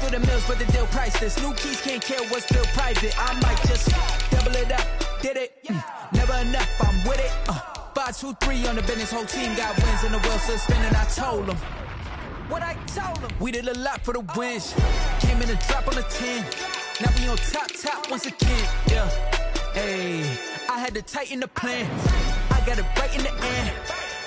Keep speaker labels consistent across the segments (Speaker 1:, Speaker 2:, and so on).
Speaker 1: over the mills, but the deal priceless. New keys can't care what's still private. I might just double it up, did it? Never enough, I'm with it. 5, 2, 3 on the business, whole team got wins and the wheel still spinning. I told them what I told them. We did a lot for the wins. Came in a drop on the 10. Now we on top once again. Yeah, hey, I had to tighten the plan. I got it right in the end.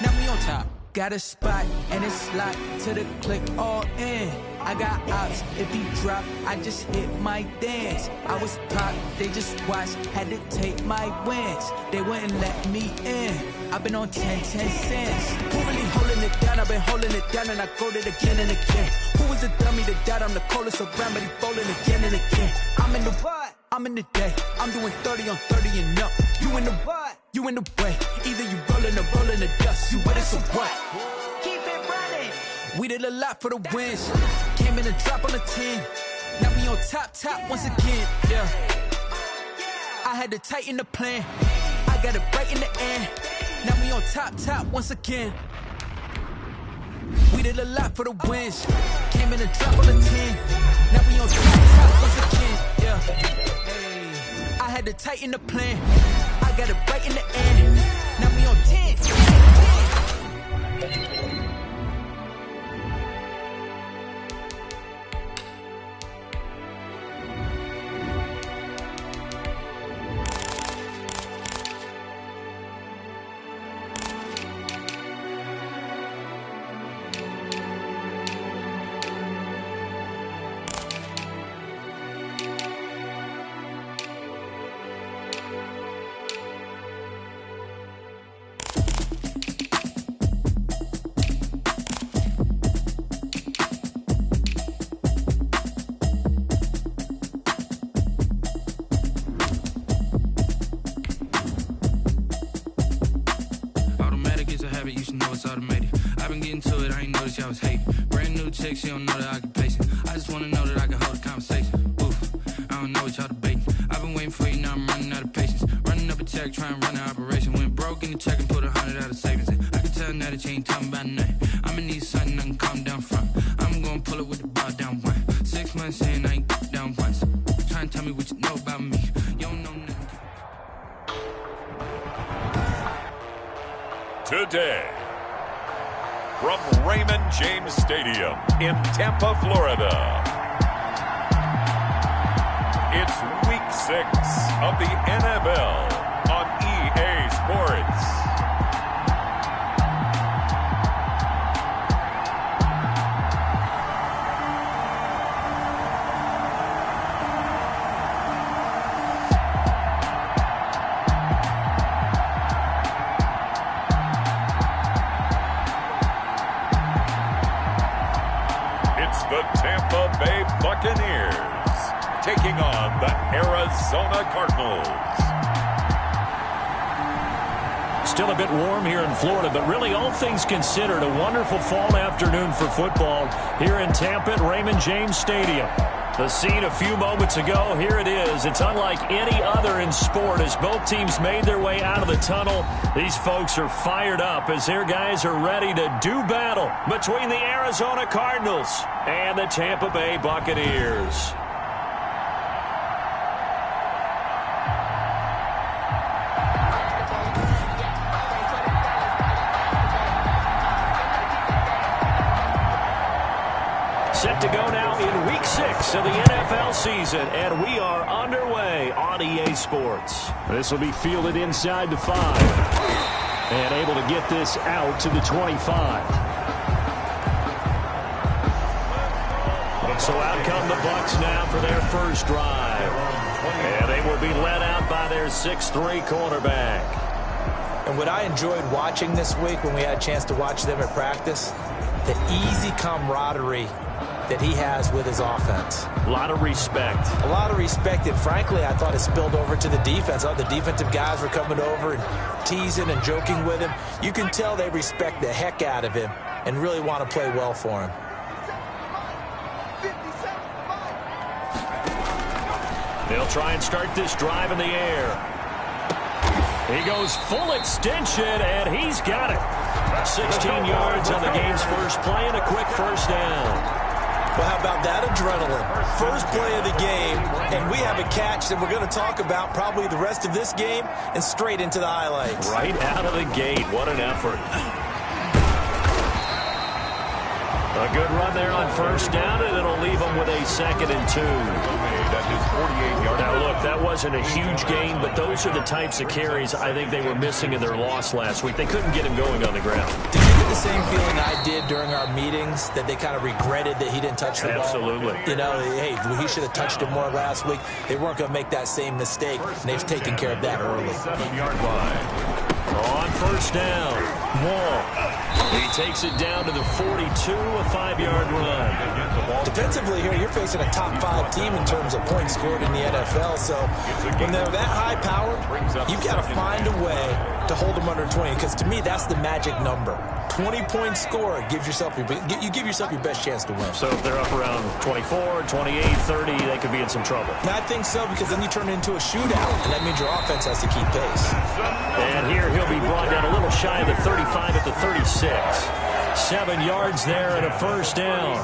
Speaker 1: Now we on top. Got a spot and it's locked to the click all in. I got ops, if he drop, I just hit my dance. I was pop, they just watched, had to take my wins. They wouldn't let me in. I've been on 10 cents. Who really holding it down? I've been holding it down and I go it again and again. Who was the dummy that died? I'm the coldest around, but he falling again and again. I'm in the what? I'm in the day. I'm doing 30 on 30 and up. You in the what? You in the way. Either you rolling or rolling the dust. You with it, so what? Keep it running. We did a lot for the wins. Came in a drop on the 10. Now we on top once again. Yeah. I had to tighten the plan. I got it right in the end. Now we on top once again. We did a lot for the wins. Came in a drop on the 10. Now we on top once again. Yeah. Hey. I had to tighten the plan. I got it right in the end. Now we on 10.
Speaker 2: I was hating. Brand new chick, she don't know the occupation. I just wanna know that I can hold a conversation. Oof, I don't know what y'all debating. I've been waiting for you, now I'm running out of patience. Running up a check, trying to run an operation. Went broke in the check and put 100 out of savings in. I can tell now that you ain't talking about nothing. I'ma need something I can calm down from. I'm gonna pull it with the bar down one. 6 months in, I ain't down once. Try and tell me what you know about me. You don't know nothing.
Speaker 3: Today, from Raymond James Stadium in Tampa, Florida, it's Week 6 of the NFL on EA Sports. The Tampa Bay Buccaneers taking on the Arizona Cardinals.
Speaker 4: Still a bit warm here in Florida, but really all things considered, a wonderful fall afternoon for football here in Tampa at Raymond James Stadium. The scene a few moments ago, here it is. It's unlike any other in sport as both teams made their way out of the tunnel. These folks are fired up as their guys are ready to do battle between the Arizona Cardinals and the Tampa Bay Buccaneers. Set to go now in Week 6 of the NFL season, and we are underway on EA Sports. This will be fielded inside the 5, and able to get this out to the 25. And so out come the Bucs now for their first drive, and they will be led out by their 6'3" cornerback.
Speaker 5: And what I enjoyed watching this week when we had a chance to watch them at practice, the easy camaraderie that he has with his offense.
Speaker 4: A lot of respect.
Speaker 5: A lot of respect, and frankly, I thought it spilled over to the defense. All the defensive guys were coming over and teasing and joking with him. You can tell they respect the heck out of him and really want to play well for him.
Speaker 4: They'll try and start this drive in the air. He goes full extension, and he's got it. 16 yards on the game's first play and a quick first down.
Speaker 5: Well, how about that adrenaline? First play of the game, and we have a catch that we're going to talk about probably the rest of this game and straight into the highlights.
Speaker 4: Right out of the gate. What an effort. A good run there on first down, and it'll leave them with a 2nd and 2. Now, look, that wasn't a huge gain, but those are the types of carries I think they were missing in their loss last week. They couldn't get him going on the ground.
Speaker 5: Did you get the same feeling I did during our meetings, that they kind of regretted that he didn't touch the ball?
Speaker 4: Absolutely.
Speaker 5: You know, hey, he should have touched it more last week. They weren't going to make that same mistake, and they've taken care of that early.
Speaker 3: 7-yard line.
Speaker 4: On first down, Wall. He takes it down to the 42, a 5-yard run.
Speaker 5: Defensively here, you're facing a top 5 team in terms of points scored in the NFL, so when they're that high powered, you've got to find a way to hold them under 20, because to me, that's the magic number. 20 points scored gives yourself you give yourself your best chance to win.
Speaker 4: So if they're up around 24, 28, 30, they could be in some trouble.
Speaker 5: I think so, because then you turn it into a shootout, and that means your offense has to keep pace.
Speaker 4: And here he'll be brought down a little shy of the 35 at the 36. 7 yards there and a first down.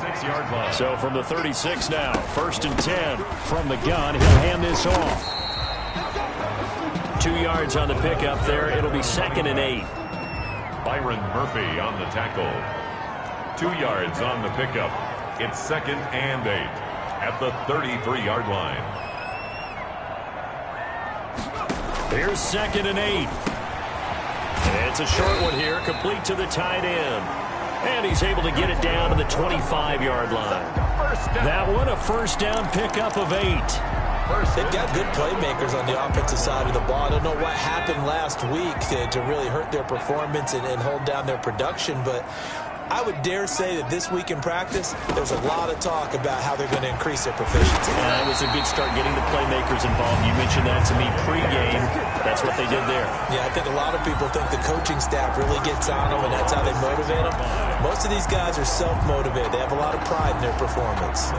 Speaker 4: So from the 36 now, 1st and 10 from the gun. He'll hand this off. 2 yards on the pickup there. It'll be 2nd and 8.
Speaker 3: Byron Murphy on the tackle. 2 yards on the pickup. It's 2nd and 8 at the 33-yard line.
Speaker 4: Here's 2nd and 8. And it's a short one here, complete to the tight end. And he's able to get it down to the 25-yard line. That one, a first down pickup of 8.
Speaker 5: They've got good playmakers on the offensive side of the ball. I don't know what happened last week to really hurt their performance and hold down their production, but I would dare say that this week in practice, there's a lot of talk about how they're going to increase their proficiency.
Speaker 4: It was a good start getting the playmakers involved. You mentioned that to me pregame. That's what they did there.
Speaker 5: Yeah, I think a lot of people think the coaching staff really gets on them, and that's how they motivate them. Most of these guys are self-motivated. They have a lot of pride in their performance.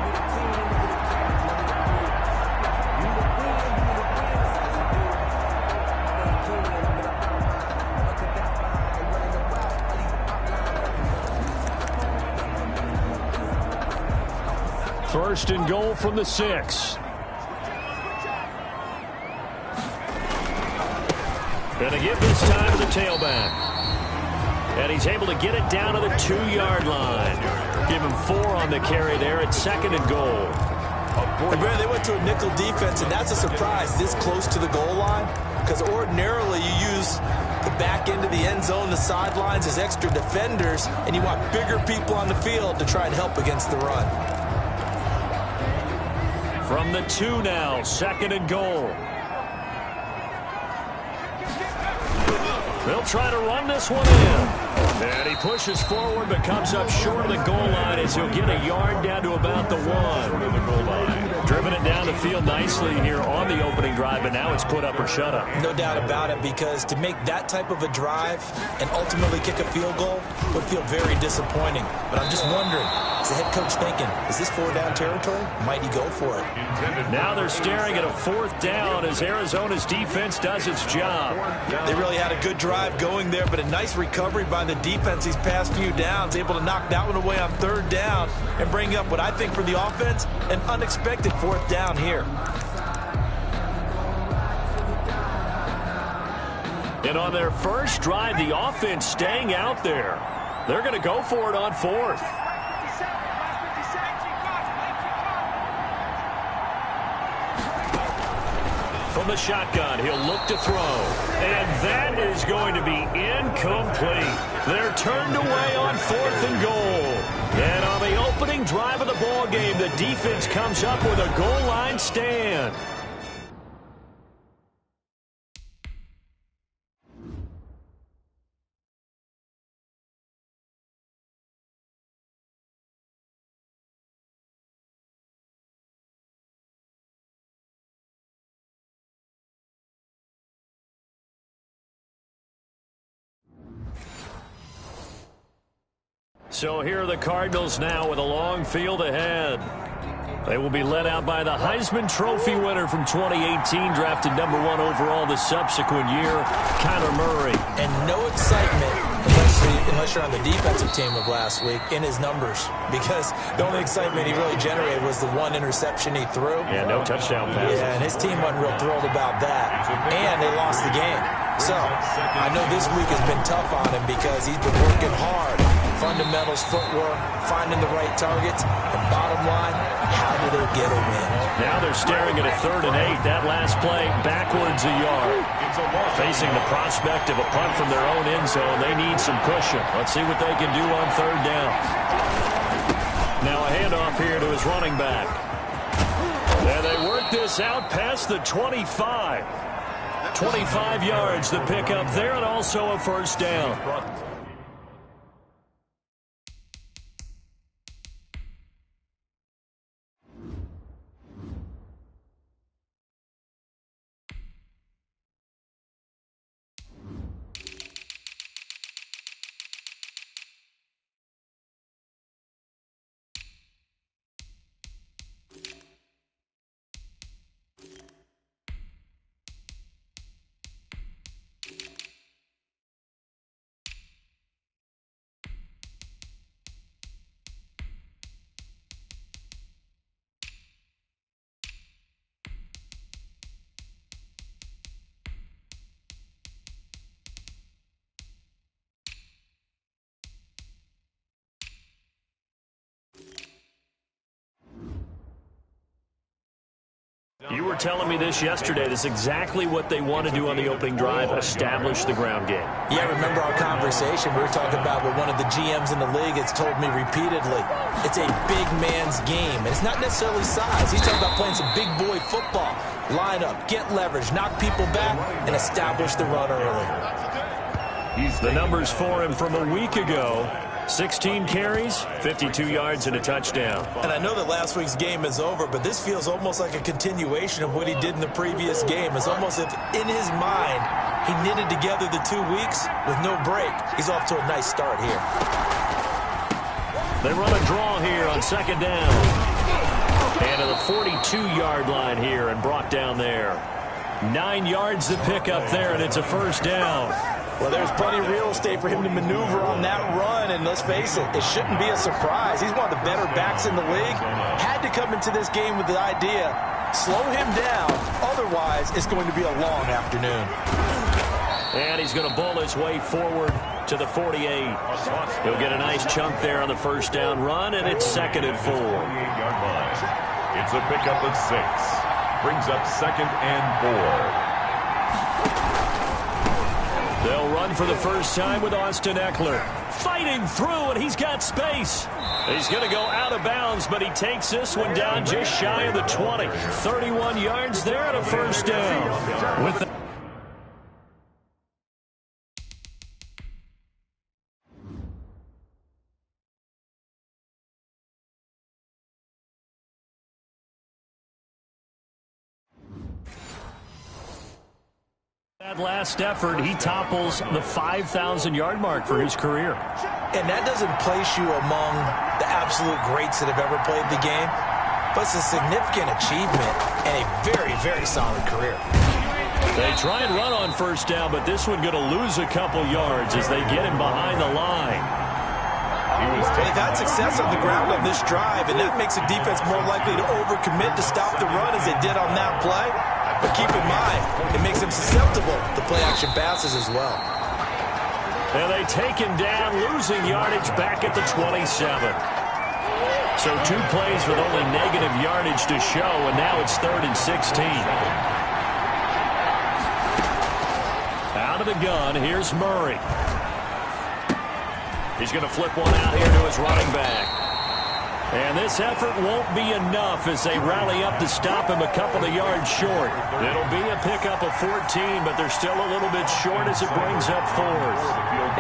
Speaker 4: First and goal from the 6. And a give this time to the tailback. And he's able to get it down to the 2-yard line. Give him 4 on the carry there at 2nd and goal.
Speaker 5: And Brad, they went to a nickel defense, and that's a surprise this close to the goal line, because ordinarily you use the back end of the end zone, the sidelines as extra defenders, and you want bigger people on the field to try and help against the run.
Speaker 4: From the 2 now, 2nd and goal. They'll try to run this one in. And he pushes forward but comes up short of the goal line as he'll get a yard down to about the 1. Driven it down the field nicely here on the opening drive, and now it's put up or shut up.
Speaker 5: No doubt about it, because to make that type of a drive and ultimately kick a field goal would feel very disappointing. But I'm just wondering, is the head coach thinking, is this 4-down territory? Might he go for it?
Speaker 4: Now they're staring at a 4th down as Arizona's defense does its job.
Speaker 5: They really had a good drive going there, but a nice recovery by the defense these past few downs, able to knock that one away on 3rd down and bring up what I think for the offense, an unexpected 4th down here.
Speaker 4: And on their first drive, the offense staying out there. They're going to go for it on 4th. From the shotgun, he'll look to throw. And that is going to be incomplete. They're turned away on 4th and goal. And on the opening drive of the ball game, the defense comes up with a goal line stand. So here are the Cardinals now with a long field ahead. They will be led out by the Heisman Trophy winner from 2018, drafted #1 overall the subsequent year, Kyler Murray.
Speaker 5: And no excitement unless you're on the defensive team of last week, in his numbers, because the only excitement he really generated was the one interception he threw.
Speaker 4: Yeah, no touchdown pass.
Speaker 5: Yeah, and his team wasn't real thrilled about that, and they lost the game. So I know this week has been tough on him because he's been working hard. Fundamentals, footwork, finding the right targets, and bottom line, how do they get a win?
Speaker 4: Now they're staring at a 3rd and 8. That last play, backwards a yard. Facing the prospect of a punt from their own end zone, they need some cushion. Let's see what they can do on 3rd down. Now a handoff here to his running back. And they work this out past the 25. 25 yards the pickup there, and also a 1st down. You were telling me this yesterday. This is exactly what they want to do on the opening drive, establish the ground game.
Speaker 5: Yeah, remember our conversation? We were talking about what one of the GMs in the league has told me repeatedly. It's a big man's game, and it's not necessarily size. He's talking about playing some big boy football. Line up, get leverage, knock people back, and establish the run early.
Speaker 4: The numbers for him from a week ago. 16 carries, 52 yards, and a touchdown.
Speaker 5: And I know that last week's game is over, but this feels almost like a continuation of what he did in the previous game. It's almost as if in his mind he knitted together the 2 weeks with no break. He's off to a nice start here.
Speaker 4: They run a draw here on 2nd down. And to the 42-yard line here and brought down there. 9 yards to pick up there, and it's a 1st down.
Speaker 5: Well, there's plenty of real estate for him to maneuver on that run, and let's face it, it shouldn't be a surprise. He's one of the better backs in the league. Had to come into this game with the idea, slow him down, otherwise it's going to be a long afternoon.
Speaker 4: And he's going to bowl his way forward to the 48. He'll get a nice chunk there on the 1st down run, and it's 2nd and 4.
Speaker 3: It's a pickup of 6. Brings up 2nd and 4.
Speaker 4: They'll run for the first time with Austin Eckler. Fighting through, and he's got space. He's going to go out of bounds, but he takes this one down just shy of the 20. 31 yards there and a 1st down. With the that last effort, he topples the 5,000-yard mark for his career.
Speaker 5: And that doesn't place you among the absolute greats that have ever played the game, but it's a significant achievement and a very, very solid career.
Speaker 4: They try and run on 1st down, but this one going to lose a couple yards as they get him behind the line.
Speaker 5: They've had success on the ground on this drive, and that makes a defense more likely to overcommit to stop the run as they did on that play. But keep in mind, it makes them susceptible to play-action passes as well.
Speaker 4: And they take him down, losing yardage back at the 27. So 2 plays with only negative yardage to show, and now it's 3rd and 16. Out of the gun, here's Murray. He's going to flip one out here to his running back. And this effort won't be enough as they rally up to stop him a couple of yards short. It'll be a pickup of 14, but they're still a little bit short as it brings up 4th.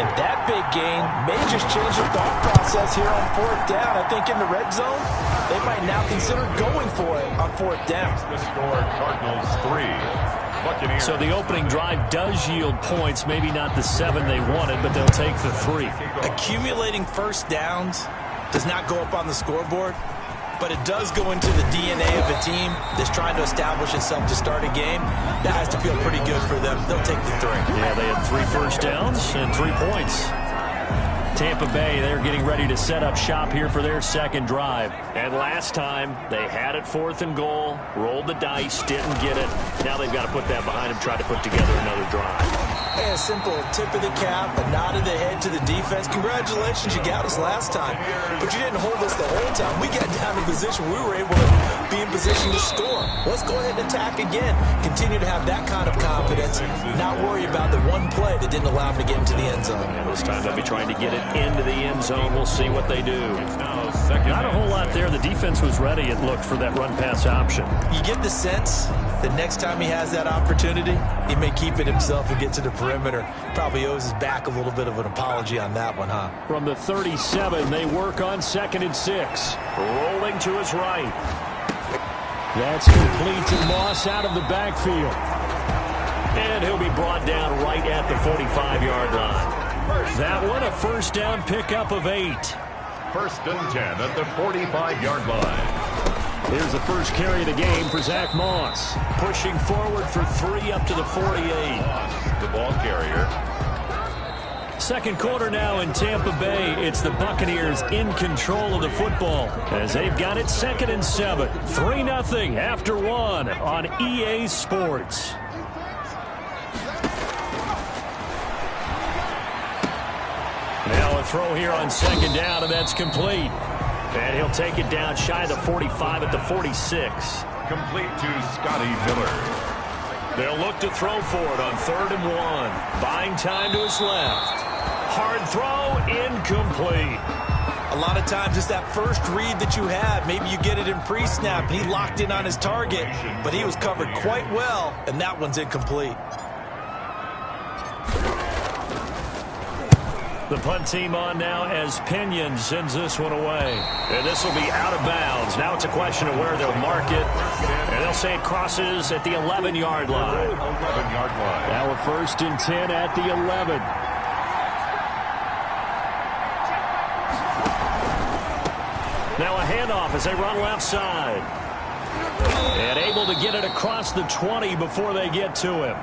Speaker 5: And that big gain may just change the thought process here on 4th down. I think in the red zone, they might now consider going for it on 4th down.
Speaker 3: The score, Cardinals 3. Buccaneers.
Speaker 4: So the opening drive does yield points, maybe not the 7 they wanted, but they'll take the 3.
Speaker 5: Accumulating 1st downs does not go up on the scoreboard, but it does go into the DNA of a team that's trying to establish itself to start a game. That has to feel pretty good for them. They'll take the 3.
Speaker 4: Yeah, they had 3 first downs and 3 points. Tampa Bay, they're getting ready to set up shop here for their second drive. And last time, they had it 4th and goal, rolled the dice, didn't get it. Now they've got to put that behind them, try to put together another drive.
Speaker 5: Hey, a simple tip of the cap, a nod of the head to the defense. Congratulations, you got us last time. But you didn't hold us the whole time. We got down in position. We were able to be in position to score. Let's go ahead and attack again. Continue to have that kind of confidence. Not worry about the one play that didn't allow them to get into the end zone.
Speaker 4: And this time they'll be trying to get it into the end zone. We'll see what they do. Not a whole lot there. The defense was ready, it looked, for that run-pass option.
Speaker 5: You get the sense that next time he has that opportunity, he may keep it himself and get to the perimeter. Probably owes his back a little bit of an apology on that one, huh?
Speaker 4: From the 37, they work on 2nd and 6. Rolling to his right. That's complete to Moss out of the backfield. And he'll be brought down right at the 45-yard line. That one, a first down pickup of 8.
Speaker 3: 1st and 10 at the 45-yard line.
Speaker 4: Here's the first carry of the game for Zach Moss. Pushing forward for 3 up to the 48.
Speaker 3: The ball carrier.
Speaker 4: Second quarter now in Tampa Bay. It's the Buccaneers in control of the football as they've got it 2nd and 7. 3-0 after 1 on EA Sports. Now a throw here on 2nd down, and that's complete. And he'll take it down shy of the 45 at the 46.
Speaker 3: Complete to Scotty Miller.
Speaker 4: They'll look to throw for it on 3rd and 1. Buying time to his left. Hard throw, incomplete.
Speaker 5: A lot of times it's that first read that you have. Maybe you get it in pre-snap, and he locked in on his target, but he was covered quite well, and that one's incomplete.
Speaker 4: The punt team on now as Pinion sends this one away. And this will be out of bounds. Now it's a question of where they'll mark it. And they'll say it crosses at the 11-yard line.
Speaker 3: 11-yard line.
Speaker 4: Now a 1st and 10 at the 11. Now a handoff as they run left side. And able to get it across the 20 before they get to him.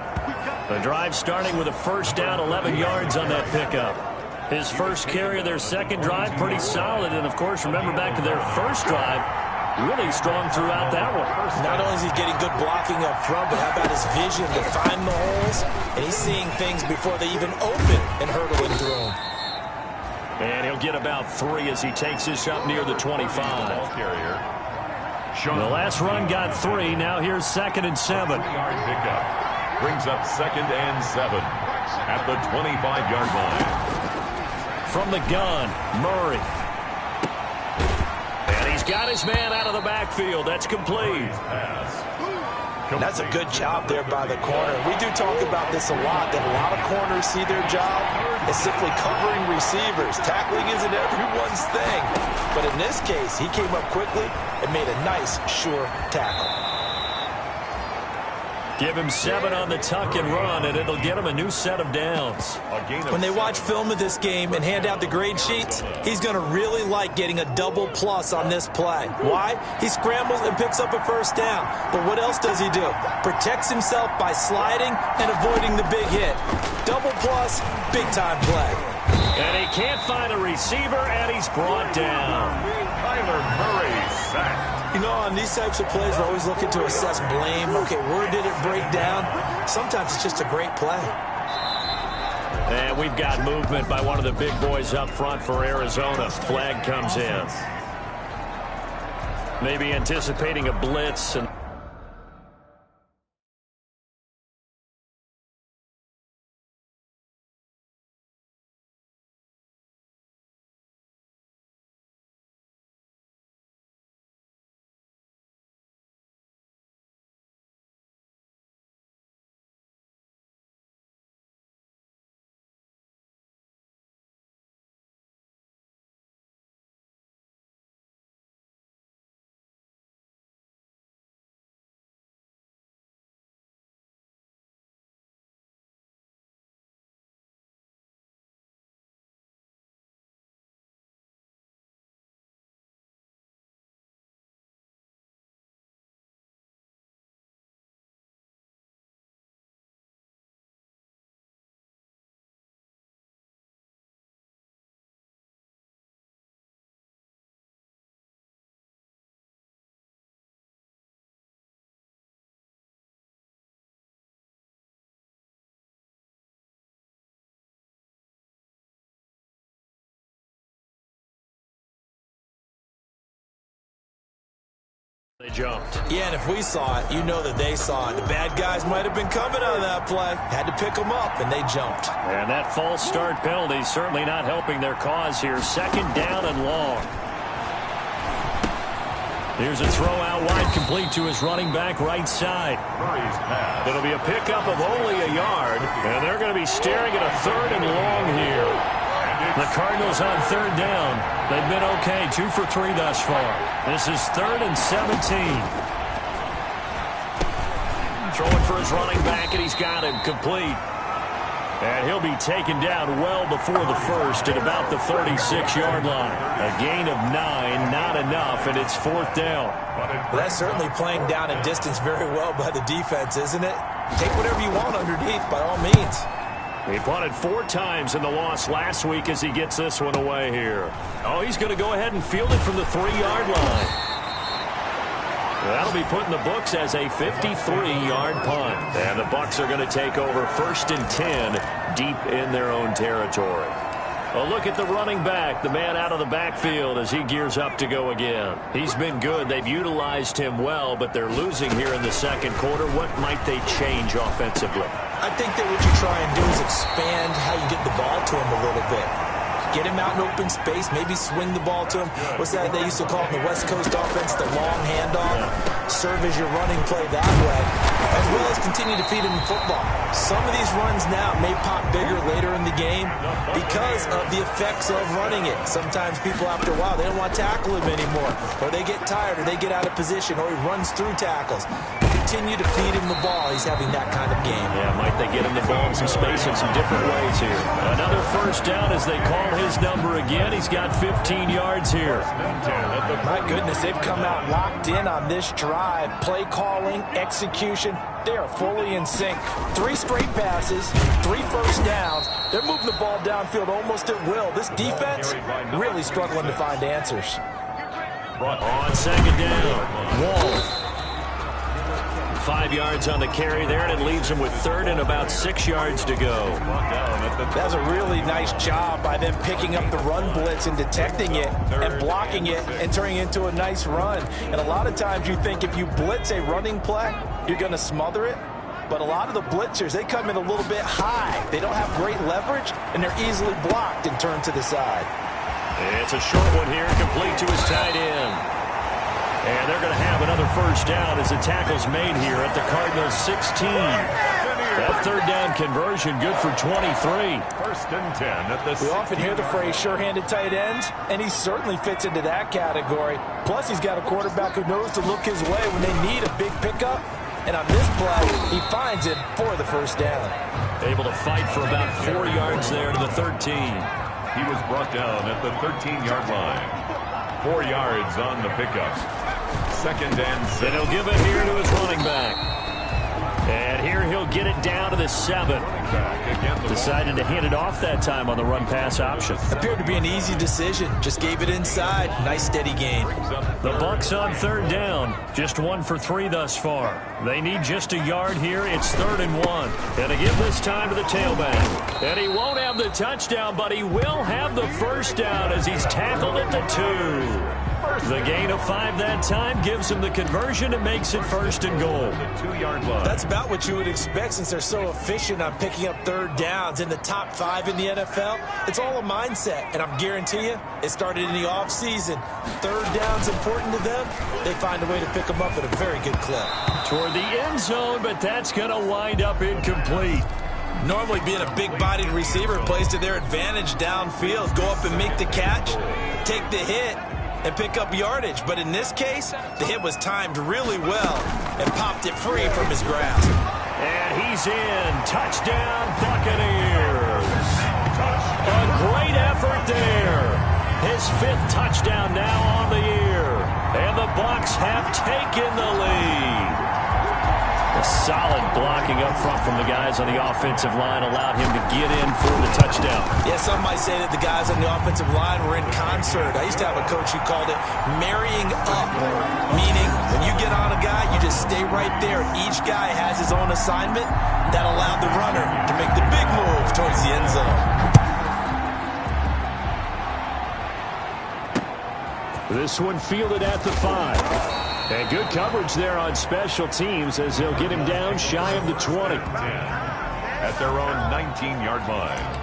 Speaker 4: The drive starting with a first down, 11 yards on that pickup. His first carry of their second drive, pretty solid. And, of course, remember back to their first drive, really strong throughout that one.
Speaker 5: Not only is he getting good blocking up front, but how about his vision to find the holes? And he's seeing things before they even open and hurdling through them.
Speaker 4: And he'll get about 3 as he takes this up near the 25. The last run got 3. Now here's 2nd and 7.
Speaker 3: Yard pickup. Brings up 2nd and 7 at the 25-yard line.
Speaker 4: From the gun, Murray. And he's got his man out of the backfield. That's complete.
Speaker 5: That's a good job there by the corner. We do talk about this a lot, that a lot of corners see their job as simply covering receivers. Tackling isn't everyone's thing. But in this case, he came up quickly and made a nice, sure tackle.
Speaker 4: Give him 7 on the tuck and run, and it'll get him a new set of downs.
Speaker 5: When they watch film of this game and hand out the grade sheets, he's going to really like getting a double plus on this play. Why? He scrambles and picks up a first down. But what else does he do? Protects himself by sliding and avoiding the big hit. Double plus, big-time play.
Speaker 4: And he can't find a receiver, and he's brought down.
Speaker 3: Kyler Murray sacked.
Speaker 5: You know, on these types of plays, we're always looking to assess blame. Okay, where did it break down? Sometimes it's just a great play.
Speaker 4: And we've got movement by one of the big boys up front for Arizona. Flag comes in. Maybe anticipating a blitz. And They jumped.
Speaker 5: Yeah, and if we saw it, you know that they saw it. The bad guys might have been coming on that play. Had to pick them up, and they jumped.
Speaker 4: And that false start penalty certainly not helping their cause here. Second down and long. Here's a throw out wide, complete to his running back right side. It'll be a pickup of only a yard, and they're going to be staring at a third and long here. The Cardinals on third down. They've been okay, 2 for 3 thus far. This is 3rd and 17. Throwing for his running back, and he's got him complete. And he'll be taken down well before the first at about the 36-yard line. A gain of 9, not enough, and it's 4th down.
Speaker 5: Well, that's certainly playing down in distance very well by the defense, isn't it? Take whatever you want underneath, by all means.
Speaker 4: He punted 4 times in the loss last week as he gets this one away here. Oh, he's going to go ahead and field it from the 3-yard line. That'll be put in the books as a 53-yard punt. And the Bucs are going to take over 1st and 10 deep in their own territory. A look at the running back, the man out of the backfield as he gears up to go again. He's been good. They've utilized him well, but they're losing here in the second quarter. What might they change offensively?
Speaker 5: I think that what you try and do is expand how you get the ball to him a little bit. Get him out in open space, maybe swing the ball to him. What's that they used to call in the West Coast offense, the long handoff? Serve as your running play that way, as well as continue to feed him football. Some of these runs now may pop bigger later in the game because of the effects of running it. Sometimes people, after a while, they don't want to tackle him anymore, or they get tired, or they get out of position, or he runs through tackles. Continue to feed him the ball. He's having that kind of game.
Speaker 4: Yeah, might they get him the ball in some space in some different ways here. Another first down as they call his number again. He's got 15 yards here.
Speaker 5: My goodness, they've come out locked in on this drive. Play calling, execution, they are fully in sync. 3 straight passes, 3 first downs. They're moving the ball downfield almost at will. This defense really struggling to find answers.
Speaker 4: On second down, Wall. 5 yards on the carry there, and it leaves him with 3rd and about 6 yards to go.
Speaker 5: That's a really nice job by them picking up the run blitz and detecting it and blocking it and turning it into a nice run. And a lot of times you think if you blitz a running play, you're going to smother it. But a lot of the blitzers, they come in a little bit high. They don't have great leverage, and they're easily blocked and turned to the side.
Speaker 4: It's a short one here, complete to his tight end. And they're going to have another first down as the tackle's made here at the Cardinals' 16. That third down conversion good for 23.
Speaker 3: 1st and 10 at the.
Speaker 5: We often hear the phrase sure-handed tight ends, and he certainly fits into that category. Plus, he's got a quarterback who knows to look his way when they need a big pickup. And on this play, he finds it for the first down.
Speaker 4: Able to fight for about 4 yards there to the 13.
Speaker 3: He was brought down at the 13-yard line. 4 yards on the pickup. 2nd and 6.
Speaker 4: And he'll give it here to his running back. And here he'll get it down to the 7. Decided to hand it off that time on the run-pass option.
Speaker 5: Appeared to be an easy decision. Just gave it inside. Nice steady gain.
Speaker 4: The Bucs on third down. Just 1 for 3 thus far. They need just a yard here. It's 3rd and 1. And to give this time to the tailback. And he won't have the touchdown, but he will have the first down as he's tackled at the 2. The gain of 5 that time gives him the conversion and makes it 1st and goal.
Speaker 3: The 2-yard line.
Speaker 5: That's about what you would expect since they're so efficient on picking up third downs in the top 5 in the NFL. It's all a mindset, and I'm guarantee you it started in the offseason. Third down's important to them. They find a way to pick them up at a very good clip.
Speaker 4: Toward the end zone, but that's going to wind up incomplete.
Speaker 5: Normally being a big-bodied receiver plays to their advantage downfield. Go up and make the catch, take the hit, and pick up yardage. But in this case, the hit was timed really well and popped it free from his grasp.
Speaker 4: And he's in. Touchdown, Buccaneers. A great effort there. His 5th touchdown now on the year. And the Bucs have taken the lead. A solid blocking up front from the guys on the offensive line allowed him to get in for the touchdown.
Speaker 5: Yeah, some might say that the guys on the offensive line were in concert. I used to have a coach who called it marrying up, meaning when you get on a guy, you just stay right there. Each guy has his own assignment. That allowed the runner to make the big move towards the end zone.
Speaker 4: This one fielded at the 5. And good coverage there on special teams as they'll get him down shy of the 20.
Speaker 3: At their own 19-yard line.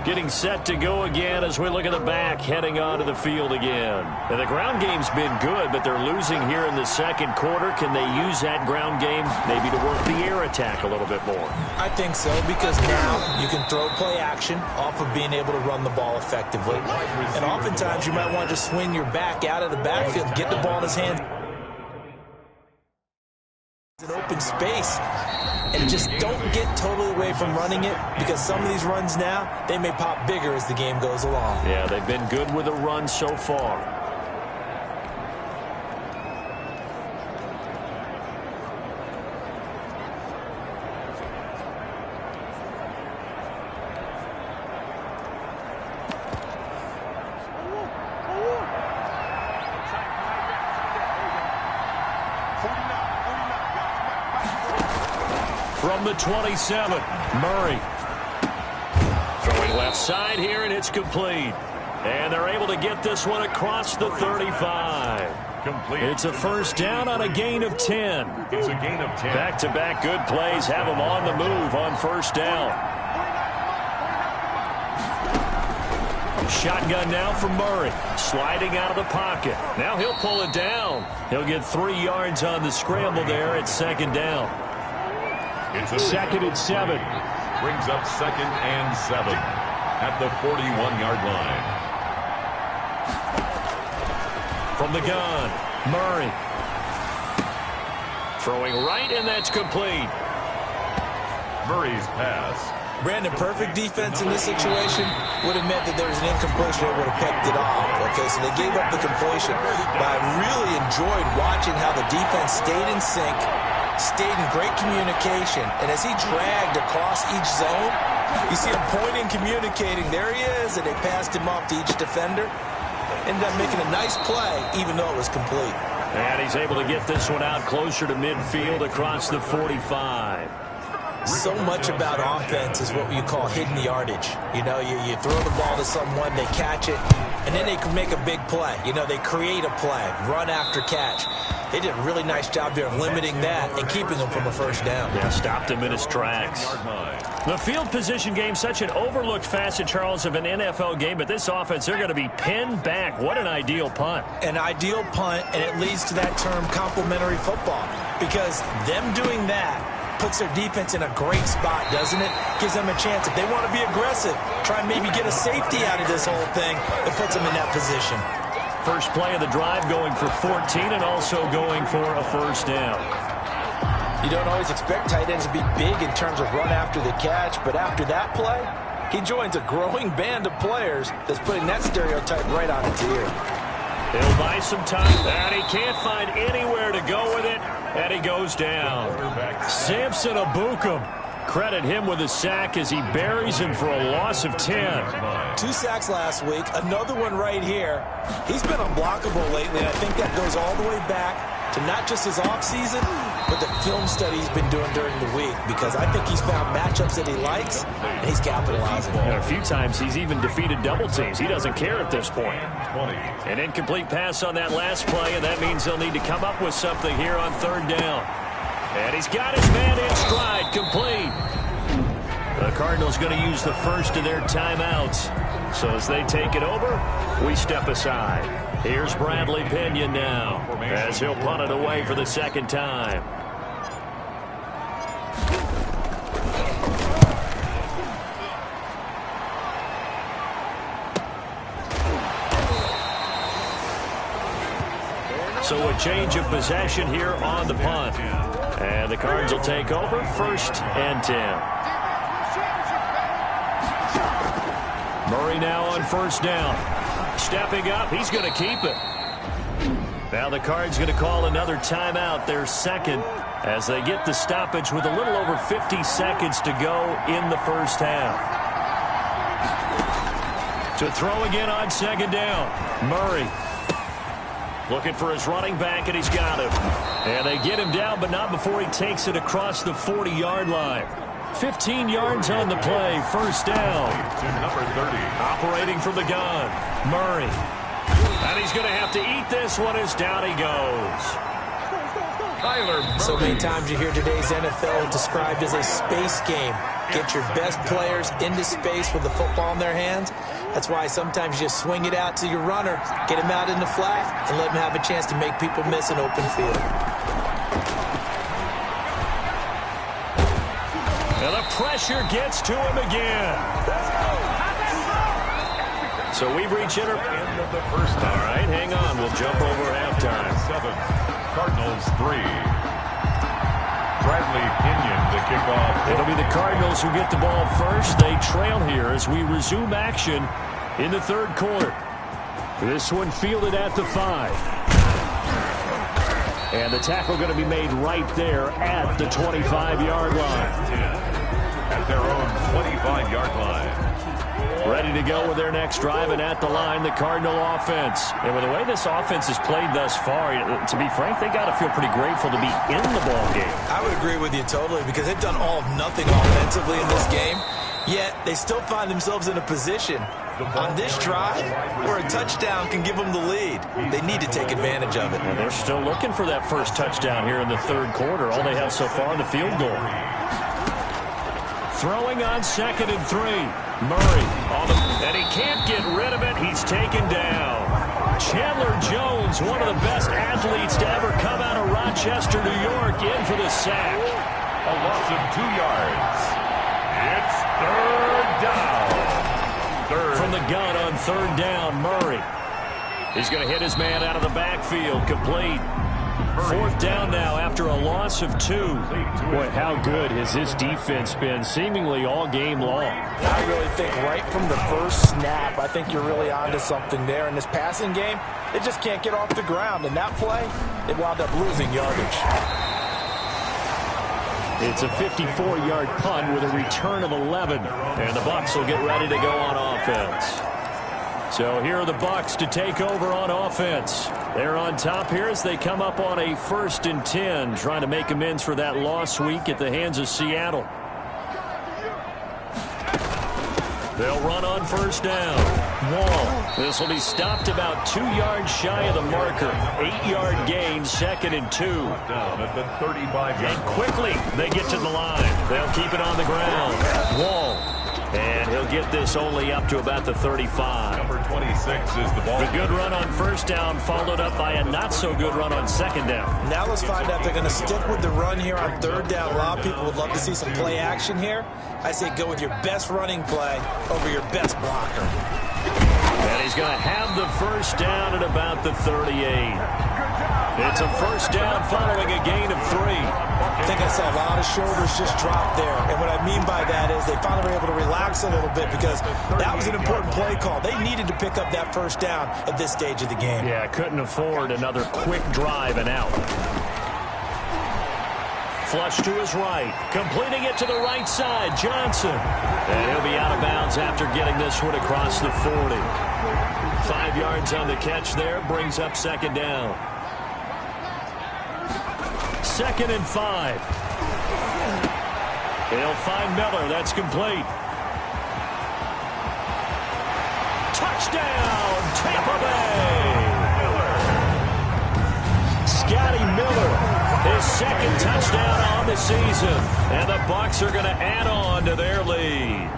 Speaker 4: Getting set to go again as we look at the back, heading onto the field again. And the ground game's been good, but they're losing here in the second quarter. Can they use that ground game maybe to work the air attack a little bit more?
Speaker 5: I think so, because now you can throw play action off of being able to run the ball effectively. And oftentimes you might want to just swing your back out of the backfield, get the ball in his hands in open space. And just don't get totally away from running it, because some of these runs now, they may pop bigger as the game goes along.
Speaker 4: Yeah, they've been good with a run so far. From the 27, Murray. Throwing left side here, and it's complete. And they're able to get this one across the 35.
Speaker 3: Complete.
Speaker 4: It's a first down on a gain of 10.
Speaker 3: It's a gain of 10.
Speaker 4: Back-to-back good plays have them on the move on first down. Shotgun now from Murray. Sliding out of the pocket. Now he'll pull it down. He'll get 3 yards on the scramble there at second down.
Speaker 3: It's a
Speaker 4: second and 7.
Speaker 3: Brings up second and 7 at the 41-yard line.
Speaker 4: From the gun, Murray. Throwing right, and that's complete.
Speaker 3: Murray's pass.
Speaker 5: Brandon, perfect defense in this situation would have meant that there was an incompletion that would have picked it off. Okay, so they gave up the completion. But I really enjoyed watching how the defense stayed in sync, stayed in great communication, and as he dragged across each zone, you see him pointing, communicating. There he is, and they passed him off to each defender. Ended up making a nice play, even though it was complete.
Speaker 4: And he's able to get this one out closer to midfield across the 45.
Speaker 5: So much about offense is what you call hidden yardage. You know, you throw the ball to someone, they catch it, and then they can make a big play. You know, they create a play, run after catch. They did a really nice job there of limiting that and keeping him from a first down.
Speaker 4: Yeah, stopped him in his tracks. The field position game, such an overlooked facet, Charles, of an NFL game, but this offense, they're going to be pinned back. What an ideal punt.
Speaker 5: An ideal punt, and it leads to that term complementary football, because them doing that puts their defense in a great spot, doesn't it? Gives them a chance. If they want to be aggressive, try and maybe get a safety out of this whole thing, it puts them in that position.
Speaker 4: First play of the drive going for 14 and also going for a first down.
Speaker 5: You don't always expect tight ends to be big in terms of run after the catch, but after that play, he joins a growing band of players that's putting that stereotype right on its ear.
Speaker 4: He'll buy some time, and he can't find anywhere to go with it, and he goes down. Samson Abukum. Credit him with a sack as he buries him for a loss of 10.
Speaker 5: 2 sacks last week, another one right here. He's been unblockable lately, and I think that goes all the way back to not just his offseason, but the film study he's been doing during the week, because I think he's found matchups that he likes, and he's capitalizing.
Speaker 4: And a few times he's even defeated double teams. He doesn't care at this point. An incomplete pass on that last play, and that means they'll need to come up with something here on third down. And he's got his man in stride, complete. The Cardinals going to use the first of their timeouts. So as they take it over, we step aside. Here's Bradley Pena now as he'll punt it away for the second time. So a change of possession here on the punt. And the Cards will take over, first and 10. Murray now on first down. Stepping up, he's going to keep it. Now the Cards going to call another timeout, their second, as they get the stoppage with a little over 50 seconds to go in the first half. To throw again on second down, Murray. Looking for his running back, and he's got him. And they get him down, but not before he takes it across the 40-yard line. 15 yards on the play, first down.
Speaker 3: To number 30.
Speaker 4: Operating from the gun, Murray. And he's going to have to eat this one as down he goes.
Speaker 5: So many times you hear today's NFL described as a space game. Get your best players into space with the football in their hands. That's why sometimes you just swing it out to your runner, get him out in the flat, and let him have a chance to make people miss an open field.
Speaker 4: And the pressure gets to him again. So we've reached end of the first half. All right, hang on. We'll jump over halftime.
Speaker 3: 7, Cardinals 3. Bradley Pinion to kick off.
Speaker 4: It'll be the Cardinals who get the ball first. They trail here as we resume action in the third quarter. This one fielded at the 5. And the tackle going to be made right there at the 25-yard line.
Speaker 3: At their own 25-yard line.
Speaker 4: Ready to go with their next drive, and at the line, the Cardinal offense. And with the way this offense has played thus far, to be frank, they got to feel pretty grateful to be in the ball game.
Speaker 5: I would agree with you totally, because they've done all of nothing offensively in this game, yet they still find themselves in a position on this drive where a touchdown can give them the lead. They need to take advantage of it.
Speaker 4: And they're still looking for that first touchdown here in the third quarter. All they have so far in the field goal. Throwing on 2nd and 3. Murray, and he can't get rid of it. He's taken down. Chandler Jones, one of the best athletes to ever come out of Rochester, New York, in for the sack.
Speaker 3: A loss of 2 yards. It's third down.
Speaker 4: From the gun on 3rd down, Murray. He's going to hit his man out of the backfield, complete. 4th down now after a loss of 2. Boy, how good has this defense been seemingly all game long?
Speaker 5: I really think right from the first snap, I think you're really onto something there. In this passing game, they just can't get off the ground. And that play, they wound up losing yardage.
Speaker 4: It's a 54-yard punt with a return of 11. And the Bucs will get ready to go on offense. So here are the Bucs to take over on offense. They're on top here as they come up on a 1st and 10, trying to make amends for that lost week at the hands of Seattle. They'll run on 1st down. Wall. This will be stopped about 2 yards shy of the marker. 8-yard gain, 2nd and 2.
Speaker 3: Down at the 35-yard.
Speaker 4: And quickly they get to the line. They'll keep it on the ground. Wall. And he'll get this only up to about the 35.
Speaker 3: Number 26 is the ball.
Speaker 4: The good run on 1st down followed up by a not-so-good run on 2nd down.
Speaker 5: Now let's find out if they're going to stick with the run here on 3rd down. A lot of people would love to see some play action here. I say go with your best running play over your best blocker.
Speaker 4: And he's going to have the 1st down at about the 38. It's a 1st down following a gain of 3.
Speaker 5: I think I saw a lot of shoulders just drop there. And what I mean by that is they finally were able to relax a little bit because that was an important play call. They needed to pick up that 1st down at this stage of the game.
Speaker 4: Yeah, couldn't afford another quick drive and out. Flush to his right. Completing it to the right side, Johnson. And he'll be out of bounds after getting this one across the 40. 5 yards on the catch there, brings up 2nd down. 2nd and 5. He'll find Miller. That's complete. Touchdown, Tampa Bay. Scotty Miller, his 2nd touchdown on the season. And the Bucs are going to add on to their lead.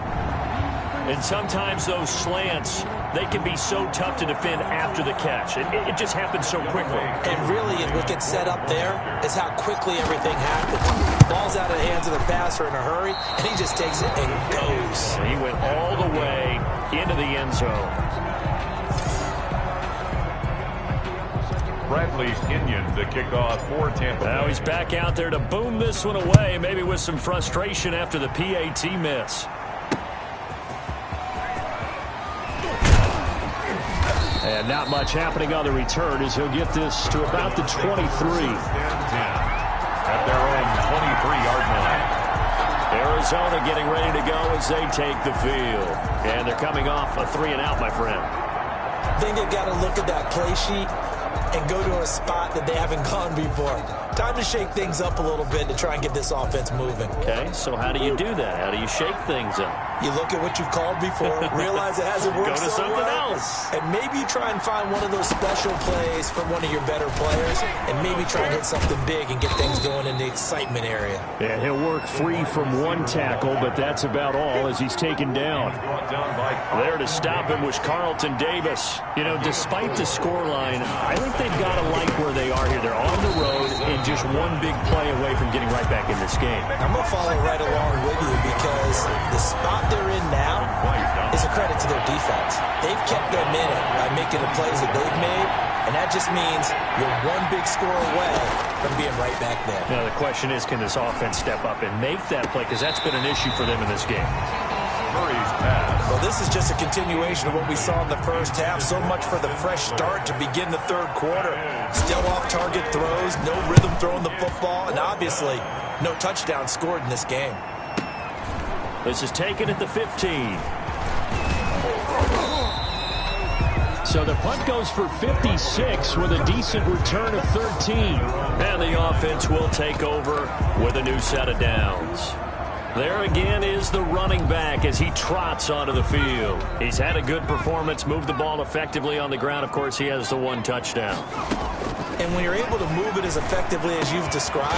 Speaker 4: And sometimes those slants, they can be so tough to defend after the catch. It just happens so quickly.
Speaker 5: And really, what gets set up there is how quickly everything happens. Ball's out of the hands of the passer in a hurry, and he just takes it and goes.
Speaker 4: And he went all the way into the end zone.
Speaker 3: Bradley Pinion to kick off for Tampa.
Speaker 4: Now he's back out there to boom this one away, maybe with some frustration after the PAT miss. And not much happening on the return as he'll get this to about the 23.
Speaker 3: At their own 23-yard line.
Speaker 4: Arizona getting ready to go as they take the field. And they're coming off a 3-and-out, my friend.
Speaker 5: I think they've got to look at that play sheet and go to a spot that they haven't gone before. Time to shake things up a little bit to try and get this offense moving.
Speaker 4: Okay, so how do you do that? How do you shake things up?
Speaker 5: You look at what you've called before, realize it hasn't worked
Speaker 4: Go to
Speaker 5: so
Speaker 4: something
Speaker 5: well,
Speaker 4: else.
Speaker 5: and maybe you try and find one of those special plays from one of your better players, and maybe try and hit something big and get things going in the excitement area.
Speaker 4: Yeah, he'll work free from one tackle, but that's about all as he's taken down. There to stop him was Carlton Davis. You know, despite the scoreline, I think they've got to like where they are here. They're on the road and just one big play away from getting right back in this game.
Speaker 5: I'm going to follow right along with you because the spot they're in now is a credit to their defense. They've kept them in it by making the plays that they've made, and that just means you're one big score away from being right back there.
Speaker 4: Now, the question is, can this offense step up and make that play? Because that's been an issue for them in this game.
Speaker 3: Murray's pass.
Speaker 5: Well, this is just a continuation of what we saw in the first half. So much for the fresh start to begin the third quarter. Still off-target throws, no rhythm throwing the football, and obviously no touchdown scored in this game.
Speaker 4: This is taken at the 15. So the punt goes for 56 with a decent return of 13. And the offense will take over with a new set of downs. There again is the running back as he trots onto the field. He's had a good performance, moved the ball effectively on the ground. Of course, he has the one touchdown.
Speaker 5: And when you're able to move it as effectively as you've described,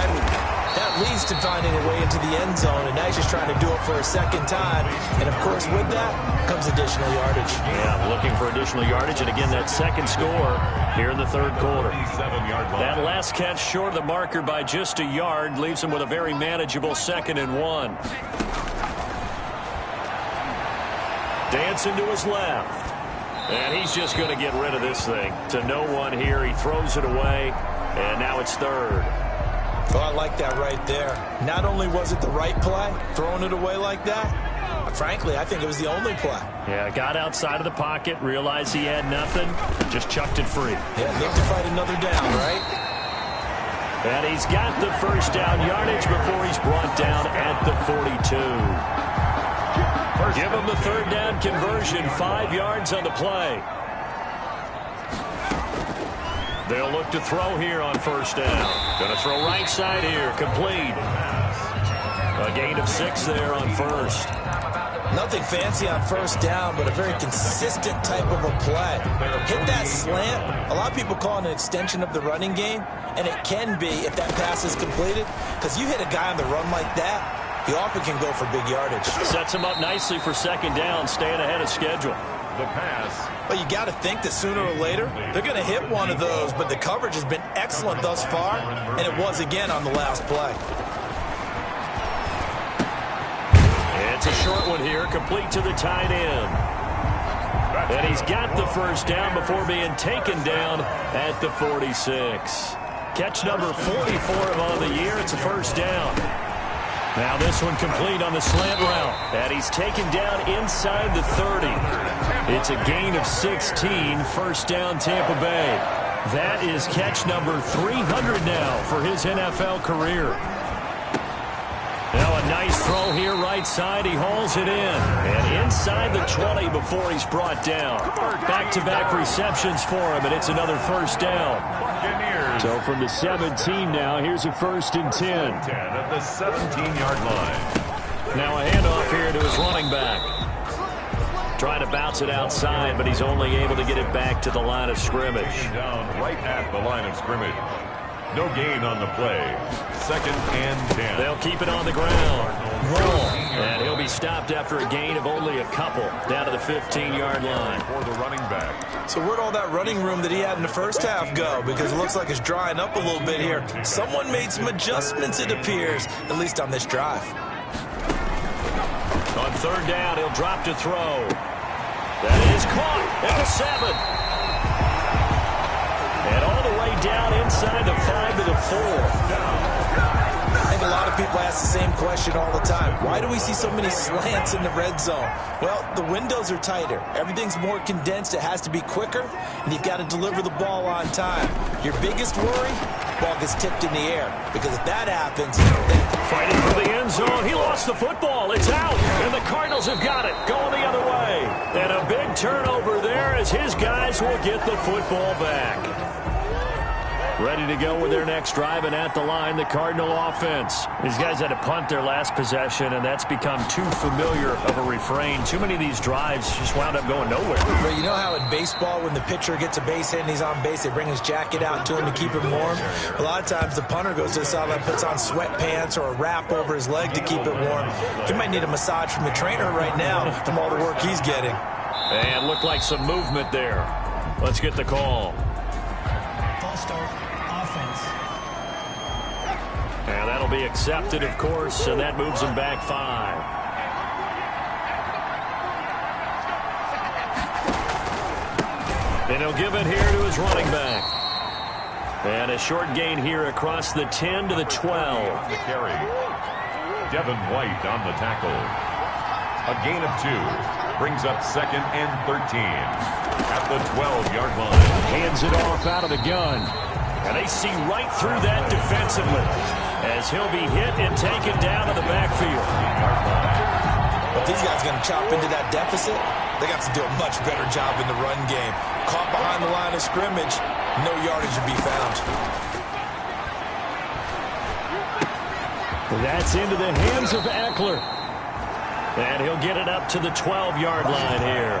Speaker 5: that leads to finding a way into the end zone, and now he's just trying to do it for a second time. And, of course, with that comes additional yardage.
Speaker 4: Yeah, looking for additional yardage, and again, that second score here in the third quarter. That last catch short of the marker by just a yard leaves him with a very manageable 2nd and 1. Dancing to his left. And he's just going to get rid of this thing. To no one here. He throws it away, and now it's third.
Speaker 5: Well, I like that right there. Not only was it the right play, throwing it away like that, but frankly, I think it was the only play.
Speaker 4: Yeah, got outside of the pocket, realized he had nothing, just chucked it free.
Speaker 5: Yeah, look to fight another down, right?
Speaker 4: And he's got the first down yardage before he's brought down at the 42. Give him the third down conversion, 5 yards on the play. They'll look to throw here on first down. Going to throw right side here, complete. A gain of 6 there on first.
Speaker 5: Nothing fancy on first down, but a very consistent type of a play. Hit that slant. A lot of people call it an extension of the running game, and it can be if that pass is completed, because you hit a guy on the run like that, he often can go for big yardage. Sets
Speaker 4: him up nicely for second down, staying ahead of schedule.
Speaker 3: The pass.
Speaker 5: Well, you got to think that sooner or later, they're going to hit one of those, but the coverage has been excellent thus far, and it was again on the last play.
Speaker 4: It's a short one here, complete to the tight end. And he's got the first down before being taken down at the 46. Catch number 44 on the year. It's a first down. Now this one complete on the slant route. And he's taken down inside the 30. It's a gain of 16. First down, Tampa Bay. That is catch number 300 now for his NFL career. Now a nice throw here right side. He hauls it in. And inside the 20 before he's brought down. Back-to-back receptions for him, and it's another first down. So from the 17 now, here's a 1st and 10.
Speaker 3: At the 17-yard line.
Speaker 4: Now a handoff here to his running back. Trying to bounce it outside, but he's only able to get it back to the line of scrimmage.
Speaker 3: Down right at the line of scrimmage. No gain on the play. 2nd and 10.
Speaker 4: They'll keep it on the ground. Roll. And he'll be stopped after a gain of only a couple down to the 15-yard line.
Speaker 3: For the running back.
Speaker 5: So where'd all that running room that he had in the first half go? Because it looks like it's drying up a little bit here. Someone made some adjustments, it appears, at least on this drive.
Speaker 4: On third down, he'll drop to throw. That is caught at the 7. And all the way down inside the 5 to the 4.
Speaker 5: I think a lot of people ask the same question all the time. Why do we see so many slants in the red zone? Well, the windows are tighter. Everything's more condensed. It has to be quicker, and you've got to deliver the ball on time. Your biggest worry, ball gets tipped in the air, because if that happens, then...
Speaker 4: Fighting for the end zone. He lost the football. It's out, and the Cardinals have got it. Going the other way. And a big turnover there as his guys will get the football back. Ready to go with their next drive, and at the line, the Cardinal offense. These guys had to punt their last possession, and that's become too familiar of a refrain. Too many of these drives just wound up going nowhere.
Speaker 5: But you know how in baseball, when the pitcher gets a base hit and he's on base, they bring his jacket out to him to keep him warm? A lot of times the punter goes to the sideline, puts on sweatpants or a wrap over his leg to keep it warm. He might need a massage from the trainer right now from all the work he's getting.
Speaker 4: And looked like some movement there. Let's get the call.
Speaker 6: False start, offense.
Speaker 4: And that'll be accepted, of course, and that moves him back 5. And he'll give it here to his running back. And a short gain here across the 10 to the 12.
Speaker 3: The carry. Devin White on the tackle. A gain of 2. Brings up 2nd and 13. At the 12-yard line.
Speaker 4: Hands it off out of the gun. And they see right through that defensively as he'll be hit and taken down to the backfield.
Speaker 5: If these guys are going to chop into that deficit, they got to do a much better job in the run game. Caught behind the line of scrimmage, no yardage to be found.
Speaker 4: That's into the hands of Eckler. And he'll get it up to the 12-yard line here.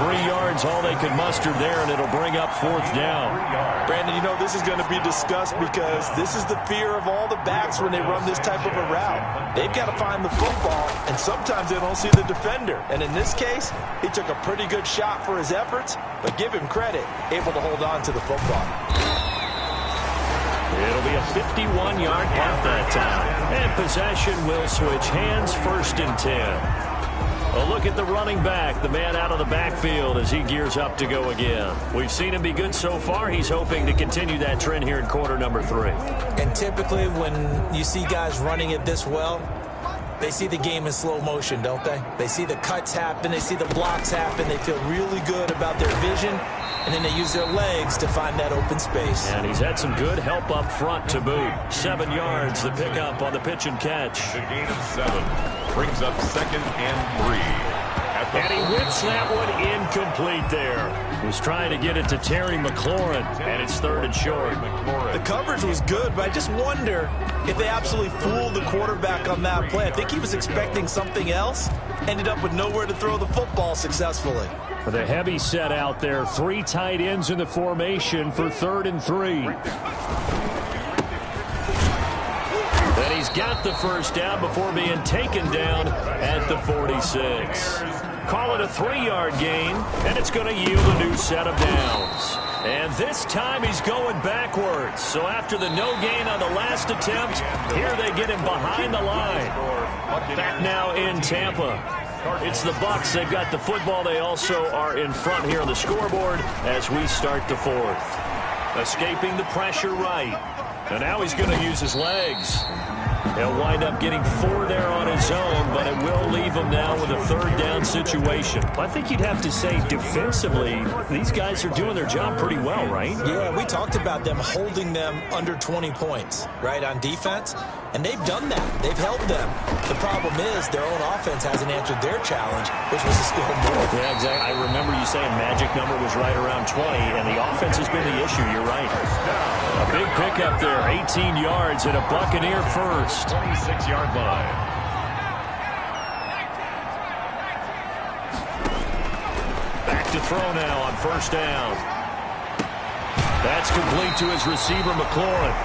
Speaker 4: 3 yards, all they could muster there, and it'll bring up 4th down.
Speaker 5: Brandon, you know this is going to be discussed because this is the fear of all the backs when they run this type of a route. They've got to find the football, and sometimes they don't see the defender. And in this case, he took a pretty good shot for his efforts, but give him credit, able to hold on to the football.
Speaker 4: It'll be a 51-yard punt that time. And possession will switch hands, 1st and 10. A look at the running back, the man out of the backfield as he gears up to go again. We've seen him be good so far. He's hoping to continue that trend here in quarter number 3.
Speaker 5: And typically when you see guys running it this well, they see the game in slow motion, don't they? They see the cuts happen, they see the blocks happen, they feel really good about their vision, and then they use their legs to find that open space.
Speaker 4: And he's had some good help up front to boot. 7 yards, the pickup on the pitch and catch.
Speaker 3: The gain of 7 brings up 2nd and 3.
Speaker 4: And he whips that one incomplete there. He was trying to get it to Terry McLaurin, and it's 3rd and short.
Speaker 5: The coverage was good, but I just wonder if they absolutely fooled the quarterback on that play. I think he was expecting something else, ended up with nowhere to throw the football successfully.
Speaker 4: With a heavy set out there, 3 tight ends in the formation for 3rd and 3. Then he's got the first down before being taken down at the 46. Call it a 3-yard gain, and it's going to yield a new set of downs. And this time he's going backwards. So after the no gain on the last attempt, here they get him behind the line. Back now in Tampa. It's the Bucs. They've got the football. They also are in front here on the scoreboard as we start the 4th. Escaping the pressure right. And now he's going to use his legs. He'll wind up getting 4 there on his own, but it will leave him now with a 3rd down situation. I think you'd have to say defensively, these guys are doing their job pretty well, right?
Speaker 5: Yeah, we talked about them holding them under 20 points, right, on defense. And they've done that. They've held them. The problem is their own offense hasn't answered their challenge, which was to score more.
Speaker 4: Yeah, exactly. I remember you saying magic number was right around 20, and the offense has been the issue. You're right. A big pickup there, 18 yards and a Buccaneer first.
Speaker 3: 26-yard line.
Speaker 4: Back to throw now on 1st down. That's complete to his receiver, McLaurin.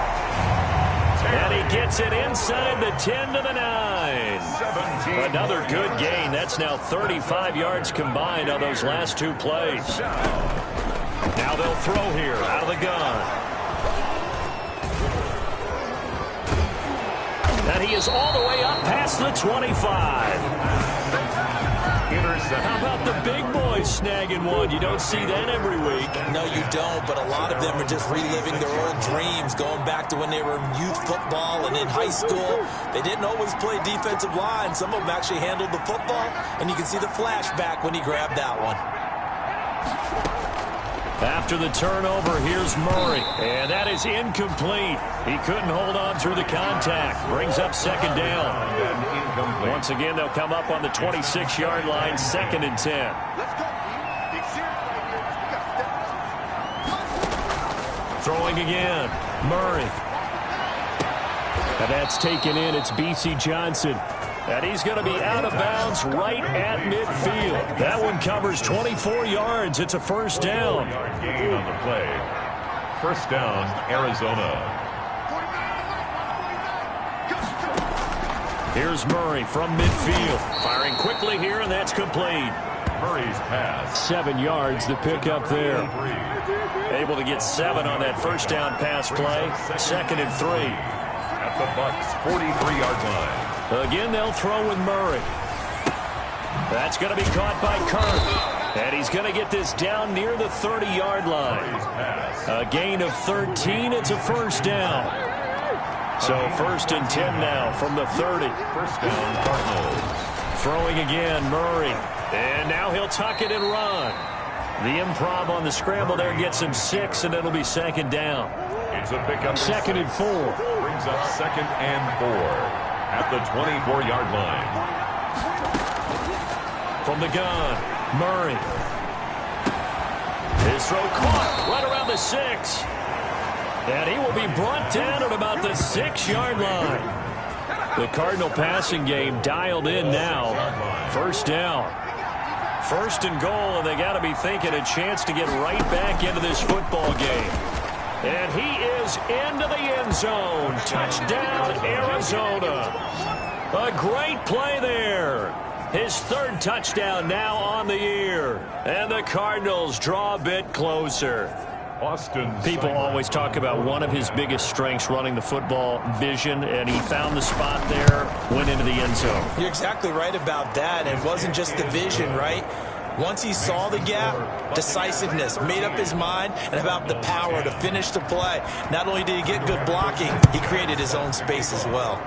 Speaker 4: And he gets it inside the 10 to the 9. Another good gain. That's now 35 yards combined on those last 2 plays. Now they'll throw here out of the gun. And he is all the way up past the 25. How about the big boys snagging one? You don't see that every week.
Speaker 5: No, you don't, but a lot of them are just reliving their old dreams, going back to when they were in youth football and in high school. They didn't always play defensive line. Some of them actually handled the football, and you can see the flashback when he grabbed that one.
Speaker 4: After the turnover, here's Murray. And that is incomplete. He couldn't hold on through the contact. Brings up 2nd down. Once again, they'll come up on the 26-yard line, 2nd and 10. Throwing throwing again. Murray. And that's taken in. It's B.C. Johnson. And he's going to be out of bounds right at midfield. That one covers 24 yards. It's a first down.
Speaker 3: Gain on the play. First down, Arizona.
Speaker 4: Here's Murray from midfield. Firing quickly here, and that's complete.
Speaker 3: Murray's pass.
Speaker 4: 7 yards to pick up there. Able to get 7 on that first down pass play. 2nd and 3.
Speaker 3: At the Bucs' 43-yard line.
Speaker 4: Again, they'll throw with Murray. That's going to be caught by Kirk. And he's going to get this down near the 30-yard line. A gain of 13. It's a first down. So 1st and 10 now from the 30.
Speaker 3: First down, Cardinals.
Speaker 4: Throwing again, Murray. And now he'll tuck it and run. The improv on the scramble there gets him 6, and it'll be 2nd down.
Speaker 3: It's a pickup.
Speaker 4: 2nd and 4.
Speaker 3: Brings up 2nd and 4. At the 24-yard line.
Speaker 4: From the gun, Murray. His throw caught right around the 6. And he will be brought down at about the 6-yard line. The Cardinal passing game dialed in now. First down. 1st and goal, and they got to be thinking a chance to get right back into this football game. And he is into the end zone. Touchdown, Arizona. A great play there. His 3rd touchdown now on the year. And the Cardinals draw a bit closer. People always talk about one of his biggest strengths, running the football, vision, and he found the spot there, went into the end zone.
Speaker 5: You're exactly right about that. It wasn't just the vision, right? Once he saw the gap, decisiveness, made up his mind, and about the power to finish the play. Not only did he get good blocking, he created his own space as well.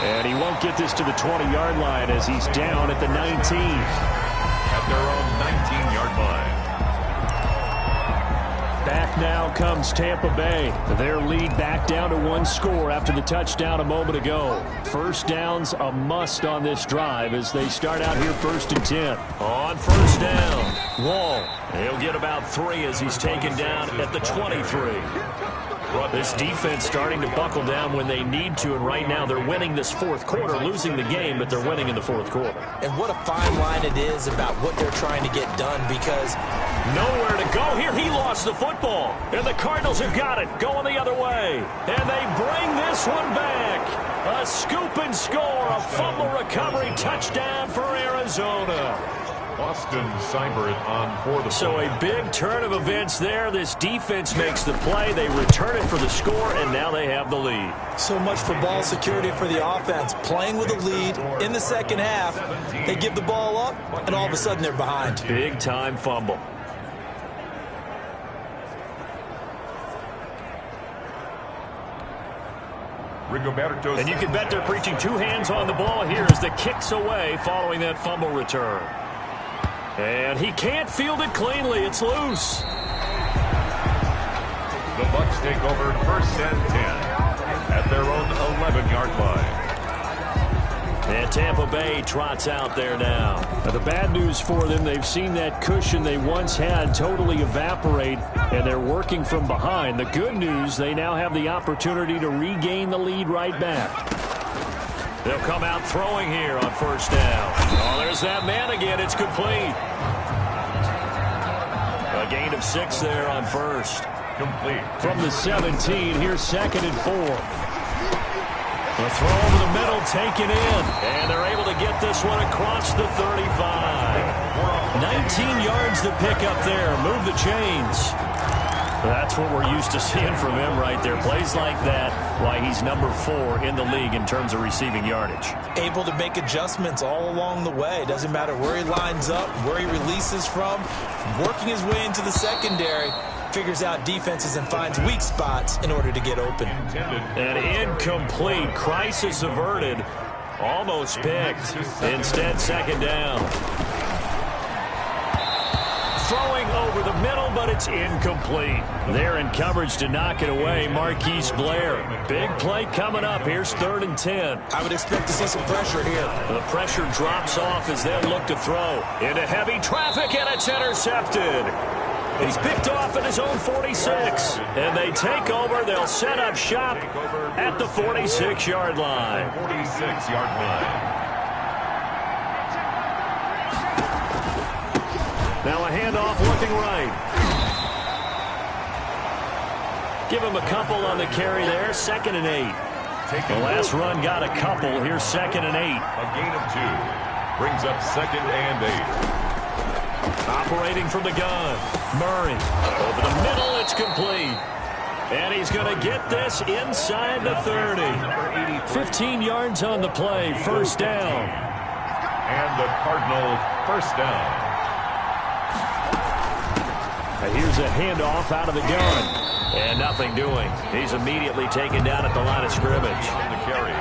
Speaker 4: And he won't get this to the 20-yard line as he's down at the 19.
Speaker 3: At their own 19-yard line.
Speaker 4: Back now comes Tampa Bay. Their lead back down to 1 score after the touchdown a moment ago. First down's a must on this drive as they start out here 1st and 10. On first down, Wall. He'll get about 3 as he's taken down at the 23. This defense starting to buckle down when they need to, and right now they're winning this 4th quarter, losing the game, but they're winning in the 4th quarter.
Speaker 5: And what a fine line it is about what they're trying to get done, because
Speaker 4: nowhere to go here. He lost the football, and the Cardinals have got it going the other way, and they bring this one back. A scoop and score, a fumble recovery touchdown for Arizona.
Speaker 3: Austin Seibert on for the
Speaker 4: So a big turn of events there. This defense makes the play. They return it for the score, and now they have the lead.
Speaker 5: So much for ball security for the offense. Playing with a lead in the 2nd half. They give the ball up, and all of a sudden they're behind.
Speaker 4: Big-time fumble. And you can bet they're preaching 2 hands on the ball here as the kick's away following that fumble return. And he can't field it cleanly. It's loose.
Speaker 3: The Bucs take over 1st and 10 at their own 11-yard line.
Speaker 4: And Tampa Bay trots out there now. The bad news for them, they've seen that cushion they once had totally evaporate, and they're working from behind. The good news, they now have the opportunity to regain the lead right back. They'll come out throwing here on first down. Oh, there's that man again. It's complete. A gain of 6 there on first.
Speaker 3: Complete.
Speaker 4: From the 17, here's 2nd and 4. A throw over the middle, taken in. And they're able to get this one across the 35. 19 yards to pick up there. Move the chains. That's what we're used to seeing from him right there. Plays like that, why he's number 4 in the league in terms of receiving yardage.
Speaker 5: Able to make adjustments all along the way. Doesn't matter where he lines up, where he releases from. Working his way into the secondary. Figures out defenses and finds weak spots in order to get open.
Speaker 4: An incomplete. Crisis averted. Almost picked. Instead, 2nd down. throwing over the middle, but it's incomplete. They're in coverage to knock it away. Marquise Blair. Big play coming up. Here's 3rd and 10.
Speaker 5: I would expect to see some pressure here.
Speaker 4: The pressure drops off as they'll look to throw. Into heavy traffic, and it's intercepted. He's picked off at his own 46. And they take over. They'll set up shop at the 46-yard line.
Speaker 3: 46-yard line.
Speaker 4: Now a handoff looking right. Give him a couple on the carry there. 2nd and 8. The last run got a couple. Here's 2nd and 8.
Speaker 3: A gain of 2. Brings up 2nd and 8.
Speaker 4: Operating from the gun. Murray. Over the middle. It's complete. And he's going to get this inside the 30. 15 yards on the play. 1st down.
Speaker 3: And the Cardinals 1st down.
Speaker 4: Here's a handoff out of the gun. And nothing doing. He's immediately taken down at the line of scrimmage.
Speaker 3: On the carry.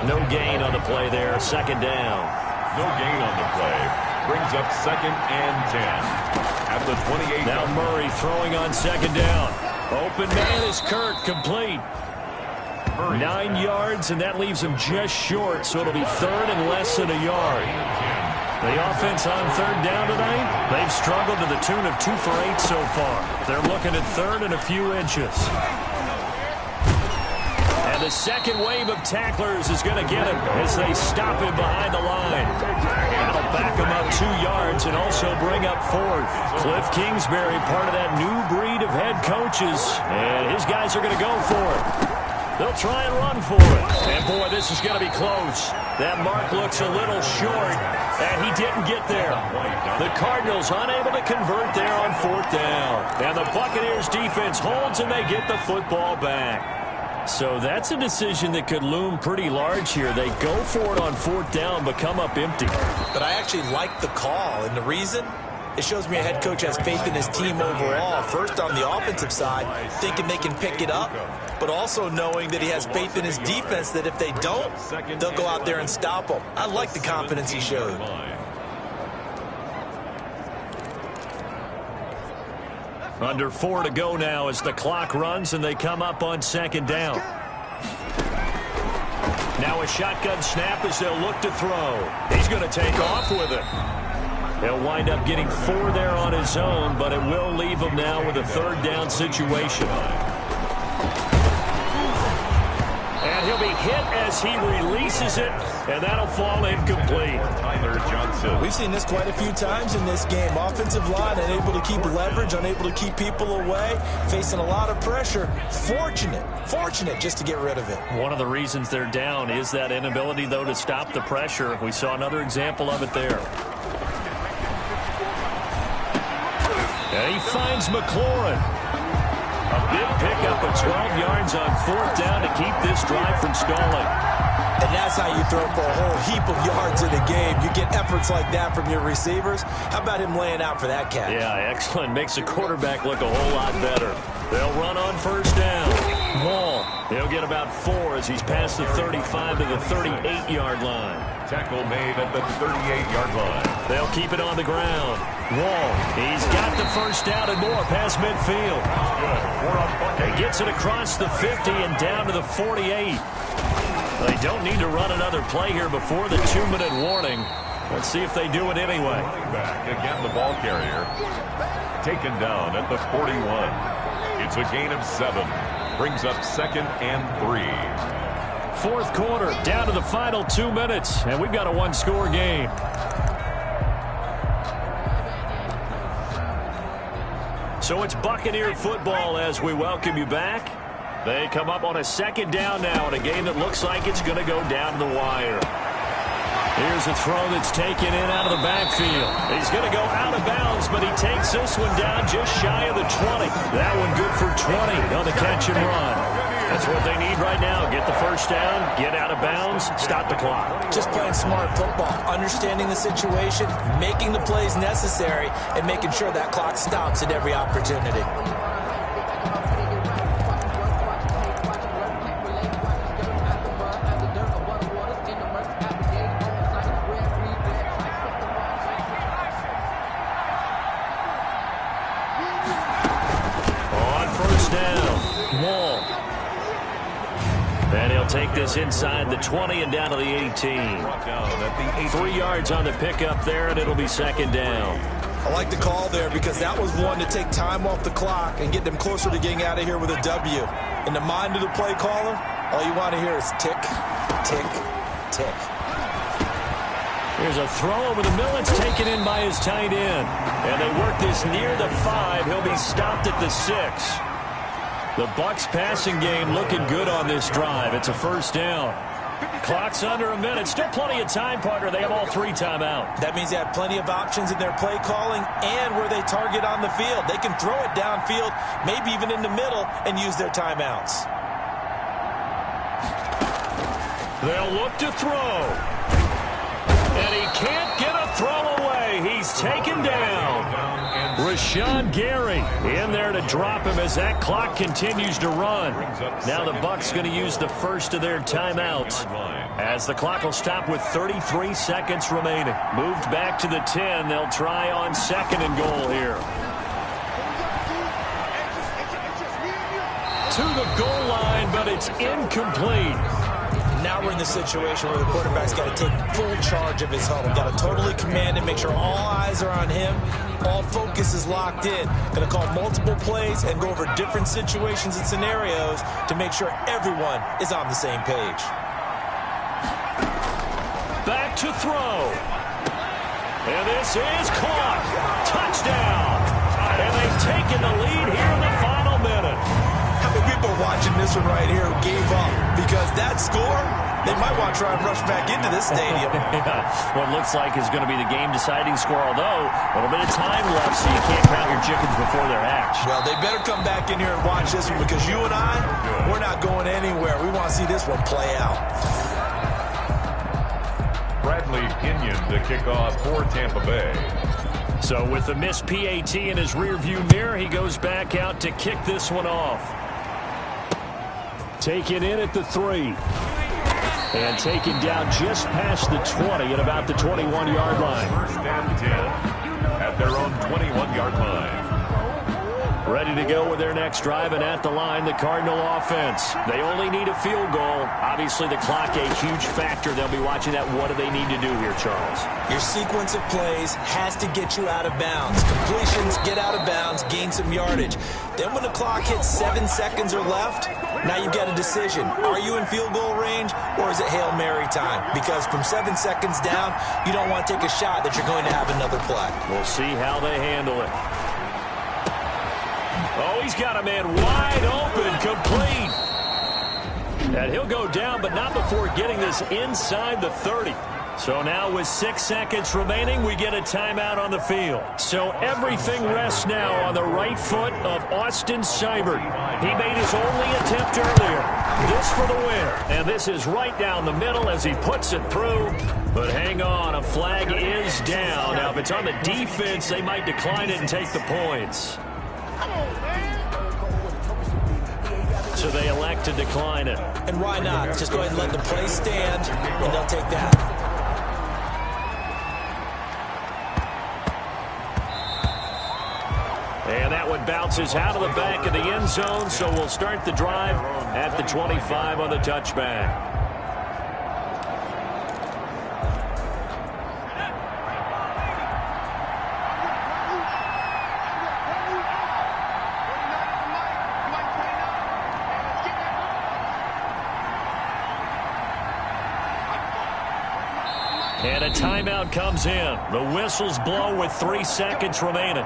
Speaker 4: No gain on the play there. 2nd down.
Speaker 3: No gain on the play. Brings up 2nd and 10. At the 28.
Speaker 4: Now Murray throwing on 2nd down. Open man is Kirk. Complete. 9 yards, and that leaves him just short, so it'll be 3rd and less than a yard. The offense on 3rd down tonight, they've struggled to the tune of 2 for 8 so far. They're looking at 3rd and a few inches. And the second wave of tacklers is going to get him as they stop him behind the line. That'll back him up 2 yards and also bring up 4th. Cliff Kingsbury, part of that new breed of head coaches, and his guys are going to go for it. They'll try and run for it. And, boy, this is going to be close. That mark looks a little short, and he didn't get there. The Cardinals unable to convert there on 4th down. And the Buccaneers defense holds, and they get the football back. So that's a decision that could loom pretty large here. They go for it on 4th down, but come up empty.
Speaker 5: But I actually like the call, and the reason? It shows me a head coach has faith in his team overall. First, on the offensive side, thinking they can pick it up, but also knowing that he has faith in his defense that if they don't, they'll go out there and stop them. I like the confidence he showed.
Speaker 4: Under 4 to go now as the clock runs and they come up on 2nd down. Now a shotgun snap as they'll look to throw. He's going to take off with it. He'll wind up getting 4 there on his own, but it will leave him now with a 3rd down situation. And he'll be hit as he releases it, and that'll fall incomplete.
Speaker 3: Tyler Johnson.
Speaker 5: We've seen this quite a few times in this game. Offensive line unable to keep leverage, unable to keep people away, facing a lot of pressure. Fortunate just to get rid of it.
Speaker 4: One of the reasons they're down is that inability, though, to stop the pressure. We saw another example of it there. And he finds McLaurin. A big pickup of 12 yards on 4th down to keep this drive from stalling.
Speaker 5: And that's how you throw for a whole heap of yards in a game. You get efforts like that from your receivers. How about him laying out for that catch?
Speaker 4: Yeah, excellent. Makes the quarterback look a whole lot better. They'll run on 1st down. Wall. He'll get about 4 as he's past the 35 to the 38-yard line.
Speaker 3: Tackle made at the 38-yard line.
Speaker 4: They'll keep it on the ground. Wall. He's got the 1st down and more past midfield. He gets it across the 50 and down to the 48. They don't need to run another play here before the 2-minute warning. Let's see if they do it anyway.
Speaker 3: Running back, again the ball carrier. Taken down at the 41. It's a gain of 7. Brings up 2nd and 3.
Speaker 4: 4th quarter, down to the final 2 minutes, and we've got a 1-score game. So it's Buccaneer football as we welcome you back. They come up on a 2nd down now in a game that looks like it's going to go down to the wire. Here's a throw that's taken in out of the backfield. He's going to go out of bounds, but he takes this one down just shy of the 20. That one good for 20 on the catch and run. That's what they need right now. Get the 1st down, get out of bounds, stop the clock.
Speaker 5: Just playing smart football, understanding the situation, making the plays necessary, and making sure that clock stops at every opportunity.
Speaker 4: take this inside the 20 and down to the 18. 3 yards on the pickup there, and it'll be second down.
Speaker 5: I like the call there because that was one to take time off the clock and get them closer to getting out of here with a W. In the mind of the play caller, all you want to hear is tick, tick, tick.
Speaker 4: Here's a throw over the middle. It's taken in by his tight end. And they work this near the 5. He'll be stopped at the 6. The Bucs passing game looking good on this drive. It's a first down. Clock's under a minute. Still plenty of time, partner. They have all 3 timeout.
Speaker 5: That means they have plenty of options in their play calling and where they target on the field. They can throw it downfield, maybe even in the middle, and use their timeouts.
Speaker 4: They'll look to throw. And he can't get a throw away. He's taken down. Rashawn Gary in there to drop him as that clock continues to run. Now the Bucs going to use the first of their timeouts as the clock will stop with 33 seconds remaining. Moved back to the 10. They'll try on second and goal here. To the goal line, but it's incomplete.
Speaker 5: Now we're in the situation where the quarterback's got to take full charge of his huddle. Got to totally command and make sure all eyes are on him. All focus is locked in. Going to call multiple plays and go over different situations and scenarios to make sure everyone is on the same page.
Speaker 4: Back to throw. And this is caught. Touchdown. And they've taken the lead here in the final minute.
Speaker 5: How many people watching this one right here who gave up? Because that score, they might want to try and rush back into this stadium.
Speaker 4: What looks like is going to be the game-deciding score, although a little bit of time left, so you can't count your chickens before they're hatched.
Speaker 5: Well, they better come back in here and watch this one because you and I, we're not going anywhere. We want to see this one play out.
Speaker 3: Bradley Kenyon to kick off for Tampa Bay.
Speaker 4: So with the missed PAT in his rearview mirror, he goes back out to kick this one off. Taken in at the 3. And taken down just past the 20 at about the 21-yard line.
Speaker 3: First and 10 at their own 21-yard line.
Speaker 4: Ready to go with their next drive, and at the line, the Cardinal offense. They only need a field goal. Obviously, the clock a huge factor. They'll be watching that. What do they need to do here, Charles?
Speaker 5: Your sequence of plays has to get you out of bounds. Completions, get out of bounds, gain some yardage. Then when the clock hits 7 seconds or left, now you've got a decision. Are you in field goal range, or is it Hail Mary time? Because from 7 seconds down, you don't want to take a shot that you're going to have another play.
Speaker 4: We'll see how they handle it. Oh, he's got a man wide open, complete. And he'll go down, but not before getting this inside the 30. So now with 6 seconds remaining, we get a timeout on the field. So everything rests now on the right foot of Austin Seibert. He made his only attempt earlier. This for the win. And this is right down the middle as he puts it through. But hang on, a flag is down. Now, if it's on the defense, they might decline it and take the points. So they elect to decline it.
Speaker 5: And why not? Just go ahead and let the play stand, and they'll take that.
Speaker 4: And that one bounces out of the back of the end zone, so we'll start the drive at the 25 on the touchback. And a timeout comes in. The whistles blow with 3 seconds remaining.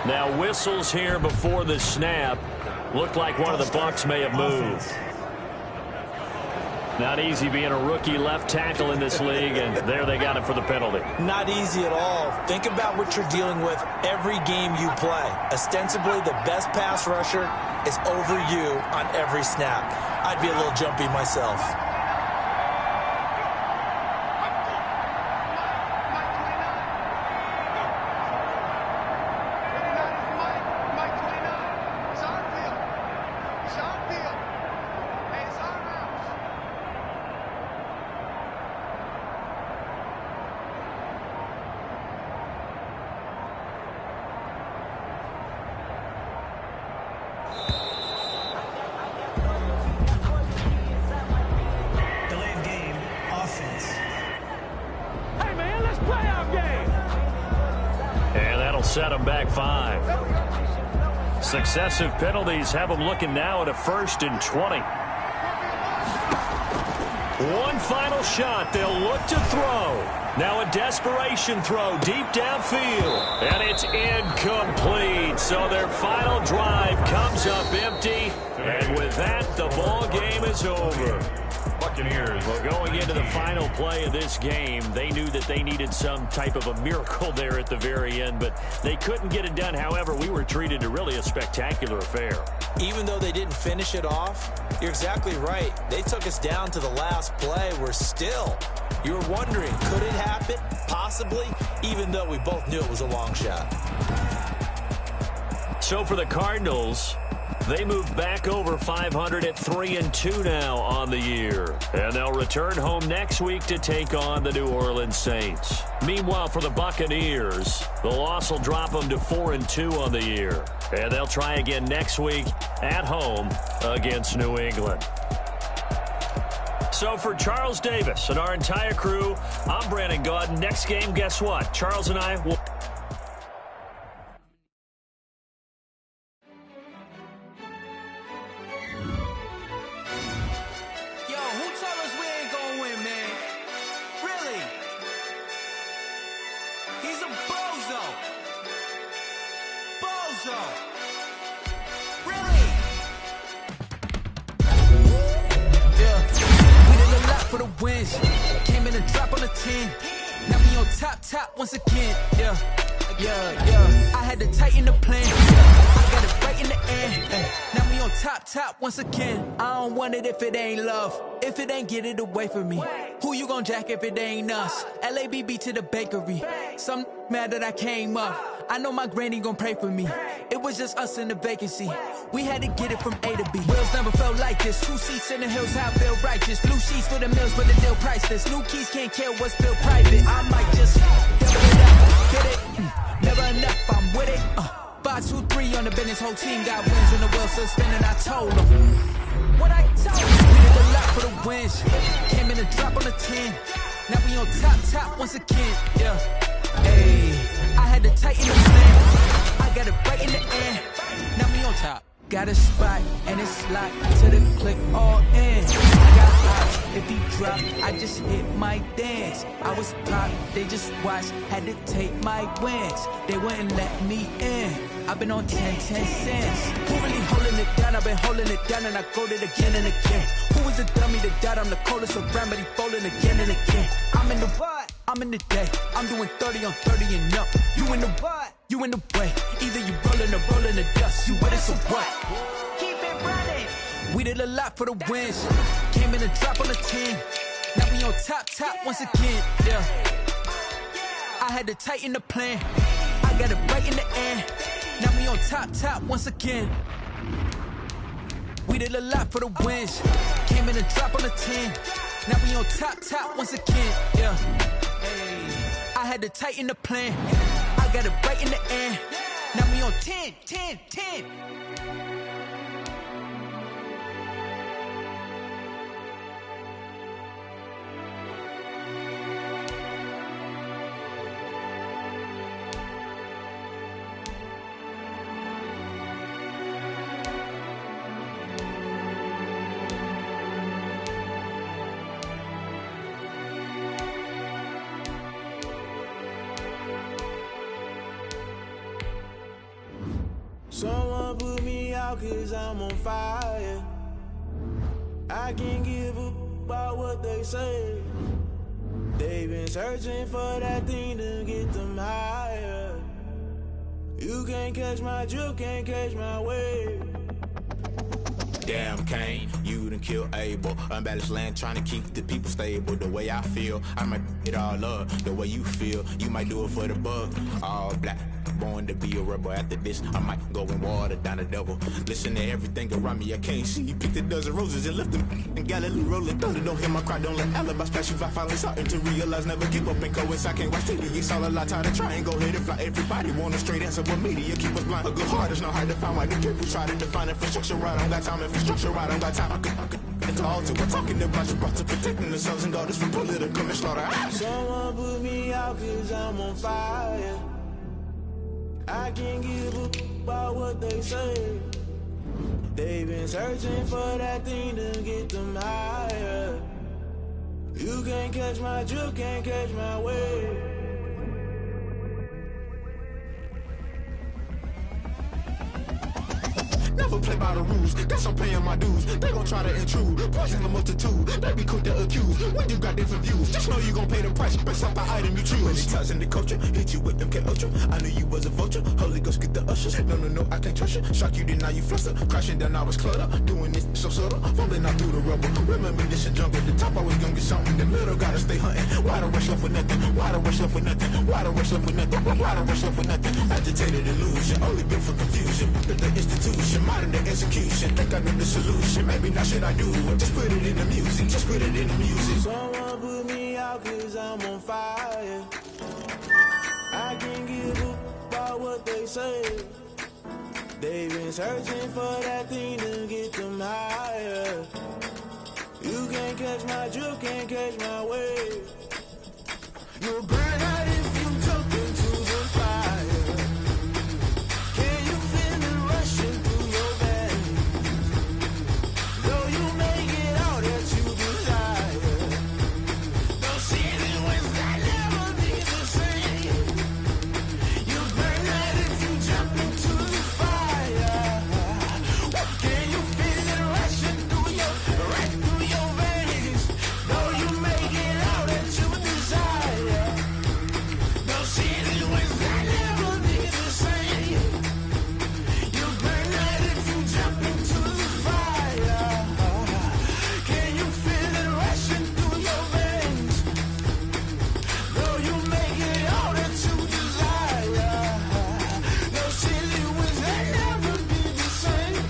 Speaker 4: Now whistles here before the snap. Looked like one of the Bucs may have moved. Not easy being a rookie left tackle in this league, and there they got him for the penalty.
Speaker 5: Not easy at all. Think about what you're dealing with every game you play. Ostensibly, the best pass rusher is over you on every snap. I'd be a little jumpy myself.
Speaker 4: And that'll set them back 5. Successive penalties have them looking now at a 1st and 20. One final shot. They'll look to throw. Now a desperation throw deep downfield. And it's incomplete. So their final drive comes up empty. And with that, the ball game is over.
Speaker 3: Buccaneers.
Speaker 4: Well, going into the final play of this game, they knew that they needed some type of a miracle there at the very end, but they couldn't get it done. However, we were treated to really a spectacular affair.
Speaker 5: Even though they didn't finish it off, you're exactly right. They took us down to the last play. You were wondering, could it happen? Possibly, even though we both knew it was a long shot.
Speaker 4: So for the Cardinals, they move back over 500 at 3-2 now on the year. And they'll return home next week to take on the New Orleans Saints. Meanwhile, for the Buccaneers, the loss will drop them to 4-2 on the year. And they'll try again next week at home against New England. So for Charles Davis and our entire crew, I'm Brandon Gaudin. Next game, guess what? Charles and I will...
Speaker 1: Top once again, yeah. I had to tighten the plan. I got it right in the air. Now we on top once again. I don't want it if it ain't love. If it ain't, get it away from me. Who you gon' jack if it ain't us? LABB to the bakery. Some mad that I came up. I know my granny gon' pray for me. It was just us in the vacancy. We had to get it from A to B. Wheels never felt like this. 2 seats in the hills, I feel righteous. Blue sheets for the mills, but the deal priceless. New keys can't care what's still private. I might just double it up, get it. Never enough, I'm with it. 5, 2, 3 on the business. Whole team got wins in the world, so spinning. I told them what I told them. We did a lot for the wins. Came in a drop on the 10. Now we on top once again. Yeah. Hey, I had to tighten the plan. I got it right in the air. Now we on top. Got a spot and it's locked to the click all in. I got eyes, if he drop, I just hit my dance. I was pop, they just watched, had to take my wins. They wouldn't let me in. I've been on 10 cents. Who really holding it down? I've been holding it down and I go it again and again. Who was the dummy that died? I'm the coldest around, but he folding again and again. I'm in the what? I'm in the day. I'm doing 30 on 30 and up. You in the what? You in the way. Either you rolling or rolling the dust. You with it, so what? Keep it running. We did a lot for the wins. Came in a drop on the 10. Now we on top once again. Yeah. I had to tighten the plan. I got it right in the air. Now we on top once again. We did a lot for the wins. Came in a drop on the 10. Now we on top once again. Yeah. Hey. I had to tighten the plan. I got it right in the air. Now we on 10.
Speaker 7: Someone put me out 'cause I'm on fire. I can't give a about what they say. They've been searching for that thing to get them higher. You can't catch my drift, can't catch my wave. Damn Kane, you done killed Abel. Unbalanced land trying to keep the people stable. The way I feel, I might it all up. The way you feel, you might do it for the buck. All black, born to be a rebel. After this, I might go and water down the devil. Listen to everything around me, I can't see. Picked a dozen roses and left them in Galilee rolling thunder. Don't hear my cry, don't let alibis splash. If I finally starting to realize, never give up and coincide. I can't watch TV, it's all a lot. Time to try and go ahead and fly. Everybody want a straight answer, but media keep us blind. A good heart is not hard to find. Why the people try to define infrastructure right? I don't got time, infrastructure right, I don't got time. I could into all to we're talking about you, brought to protecting the sons and daughters from political and slaughter. Someone put me out 'cause I'm on fire. I can't give a about what they say. They've been searching for that thing to get them higher. You can't catch my drift, can't catch my wave.
Speaker 8: Never play by the rules, guess I'm paying my dues. They gon' try to intrude, poison the multitude. They be quick to accuse, when you got different views. Just know you gon' pay the price, based off the item you choose. Many times in the culture, hit you with MK Ultra. I knew you was a vulture, Holy Ghost get the ushers. No, I can't trust you. Shock you, then now you fluster. Crashing down, I was clutter. Doing this so subtle, fumbling out through the rubble. Remember this a jungle, the top always gonna get something. The middle gotta stay hunting. Why the rush left for nothing? Why the rush left for nothing? Why the rush left for nothing? Why the rush left for nothing? Agitated illusion, only built for confusion. The institution, modern day execution. Think I know the solution. Maybe not should I do it? Just put it in the music. Just put it in the music.
Speaker 7: Someone put me out 'cause I'm on fire. I can't give up about what they say. They've been searching for that thing to get them higher. You can't catch my drift, can't catch my wave. You'll burn out if you jump into the fire. Can you feel it rushing through your veins? Though you make it all that you desire. Those city winds that never be the same. You burn out if you jump into the fire. Can you feel it rushing through your, right through your veins? Though you make it all that you desire. Those city winds that never be the same. You burn out if you jump into the fire. Can you feel it rushing through your veins? Though you make it all that you desire. Those city winds that never be the same.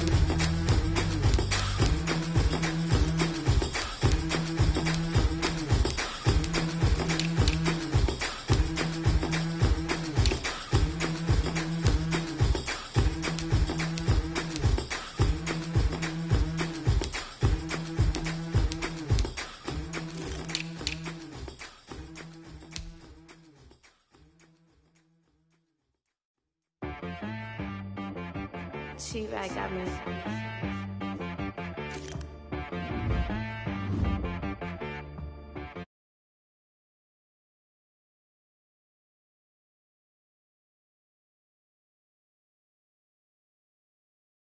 Speaker 9: She right got me.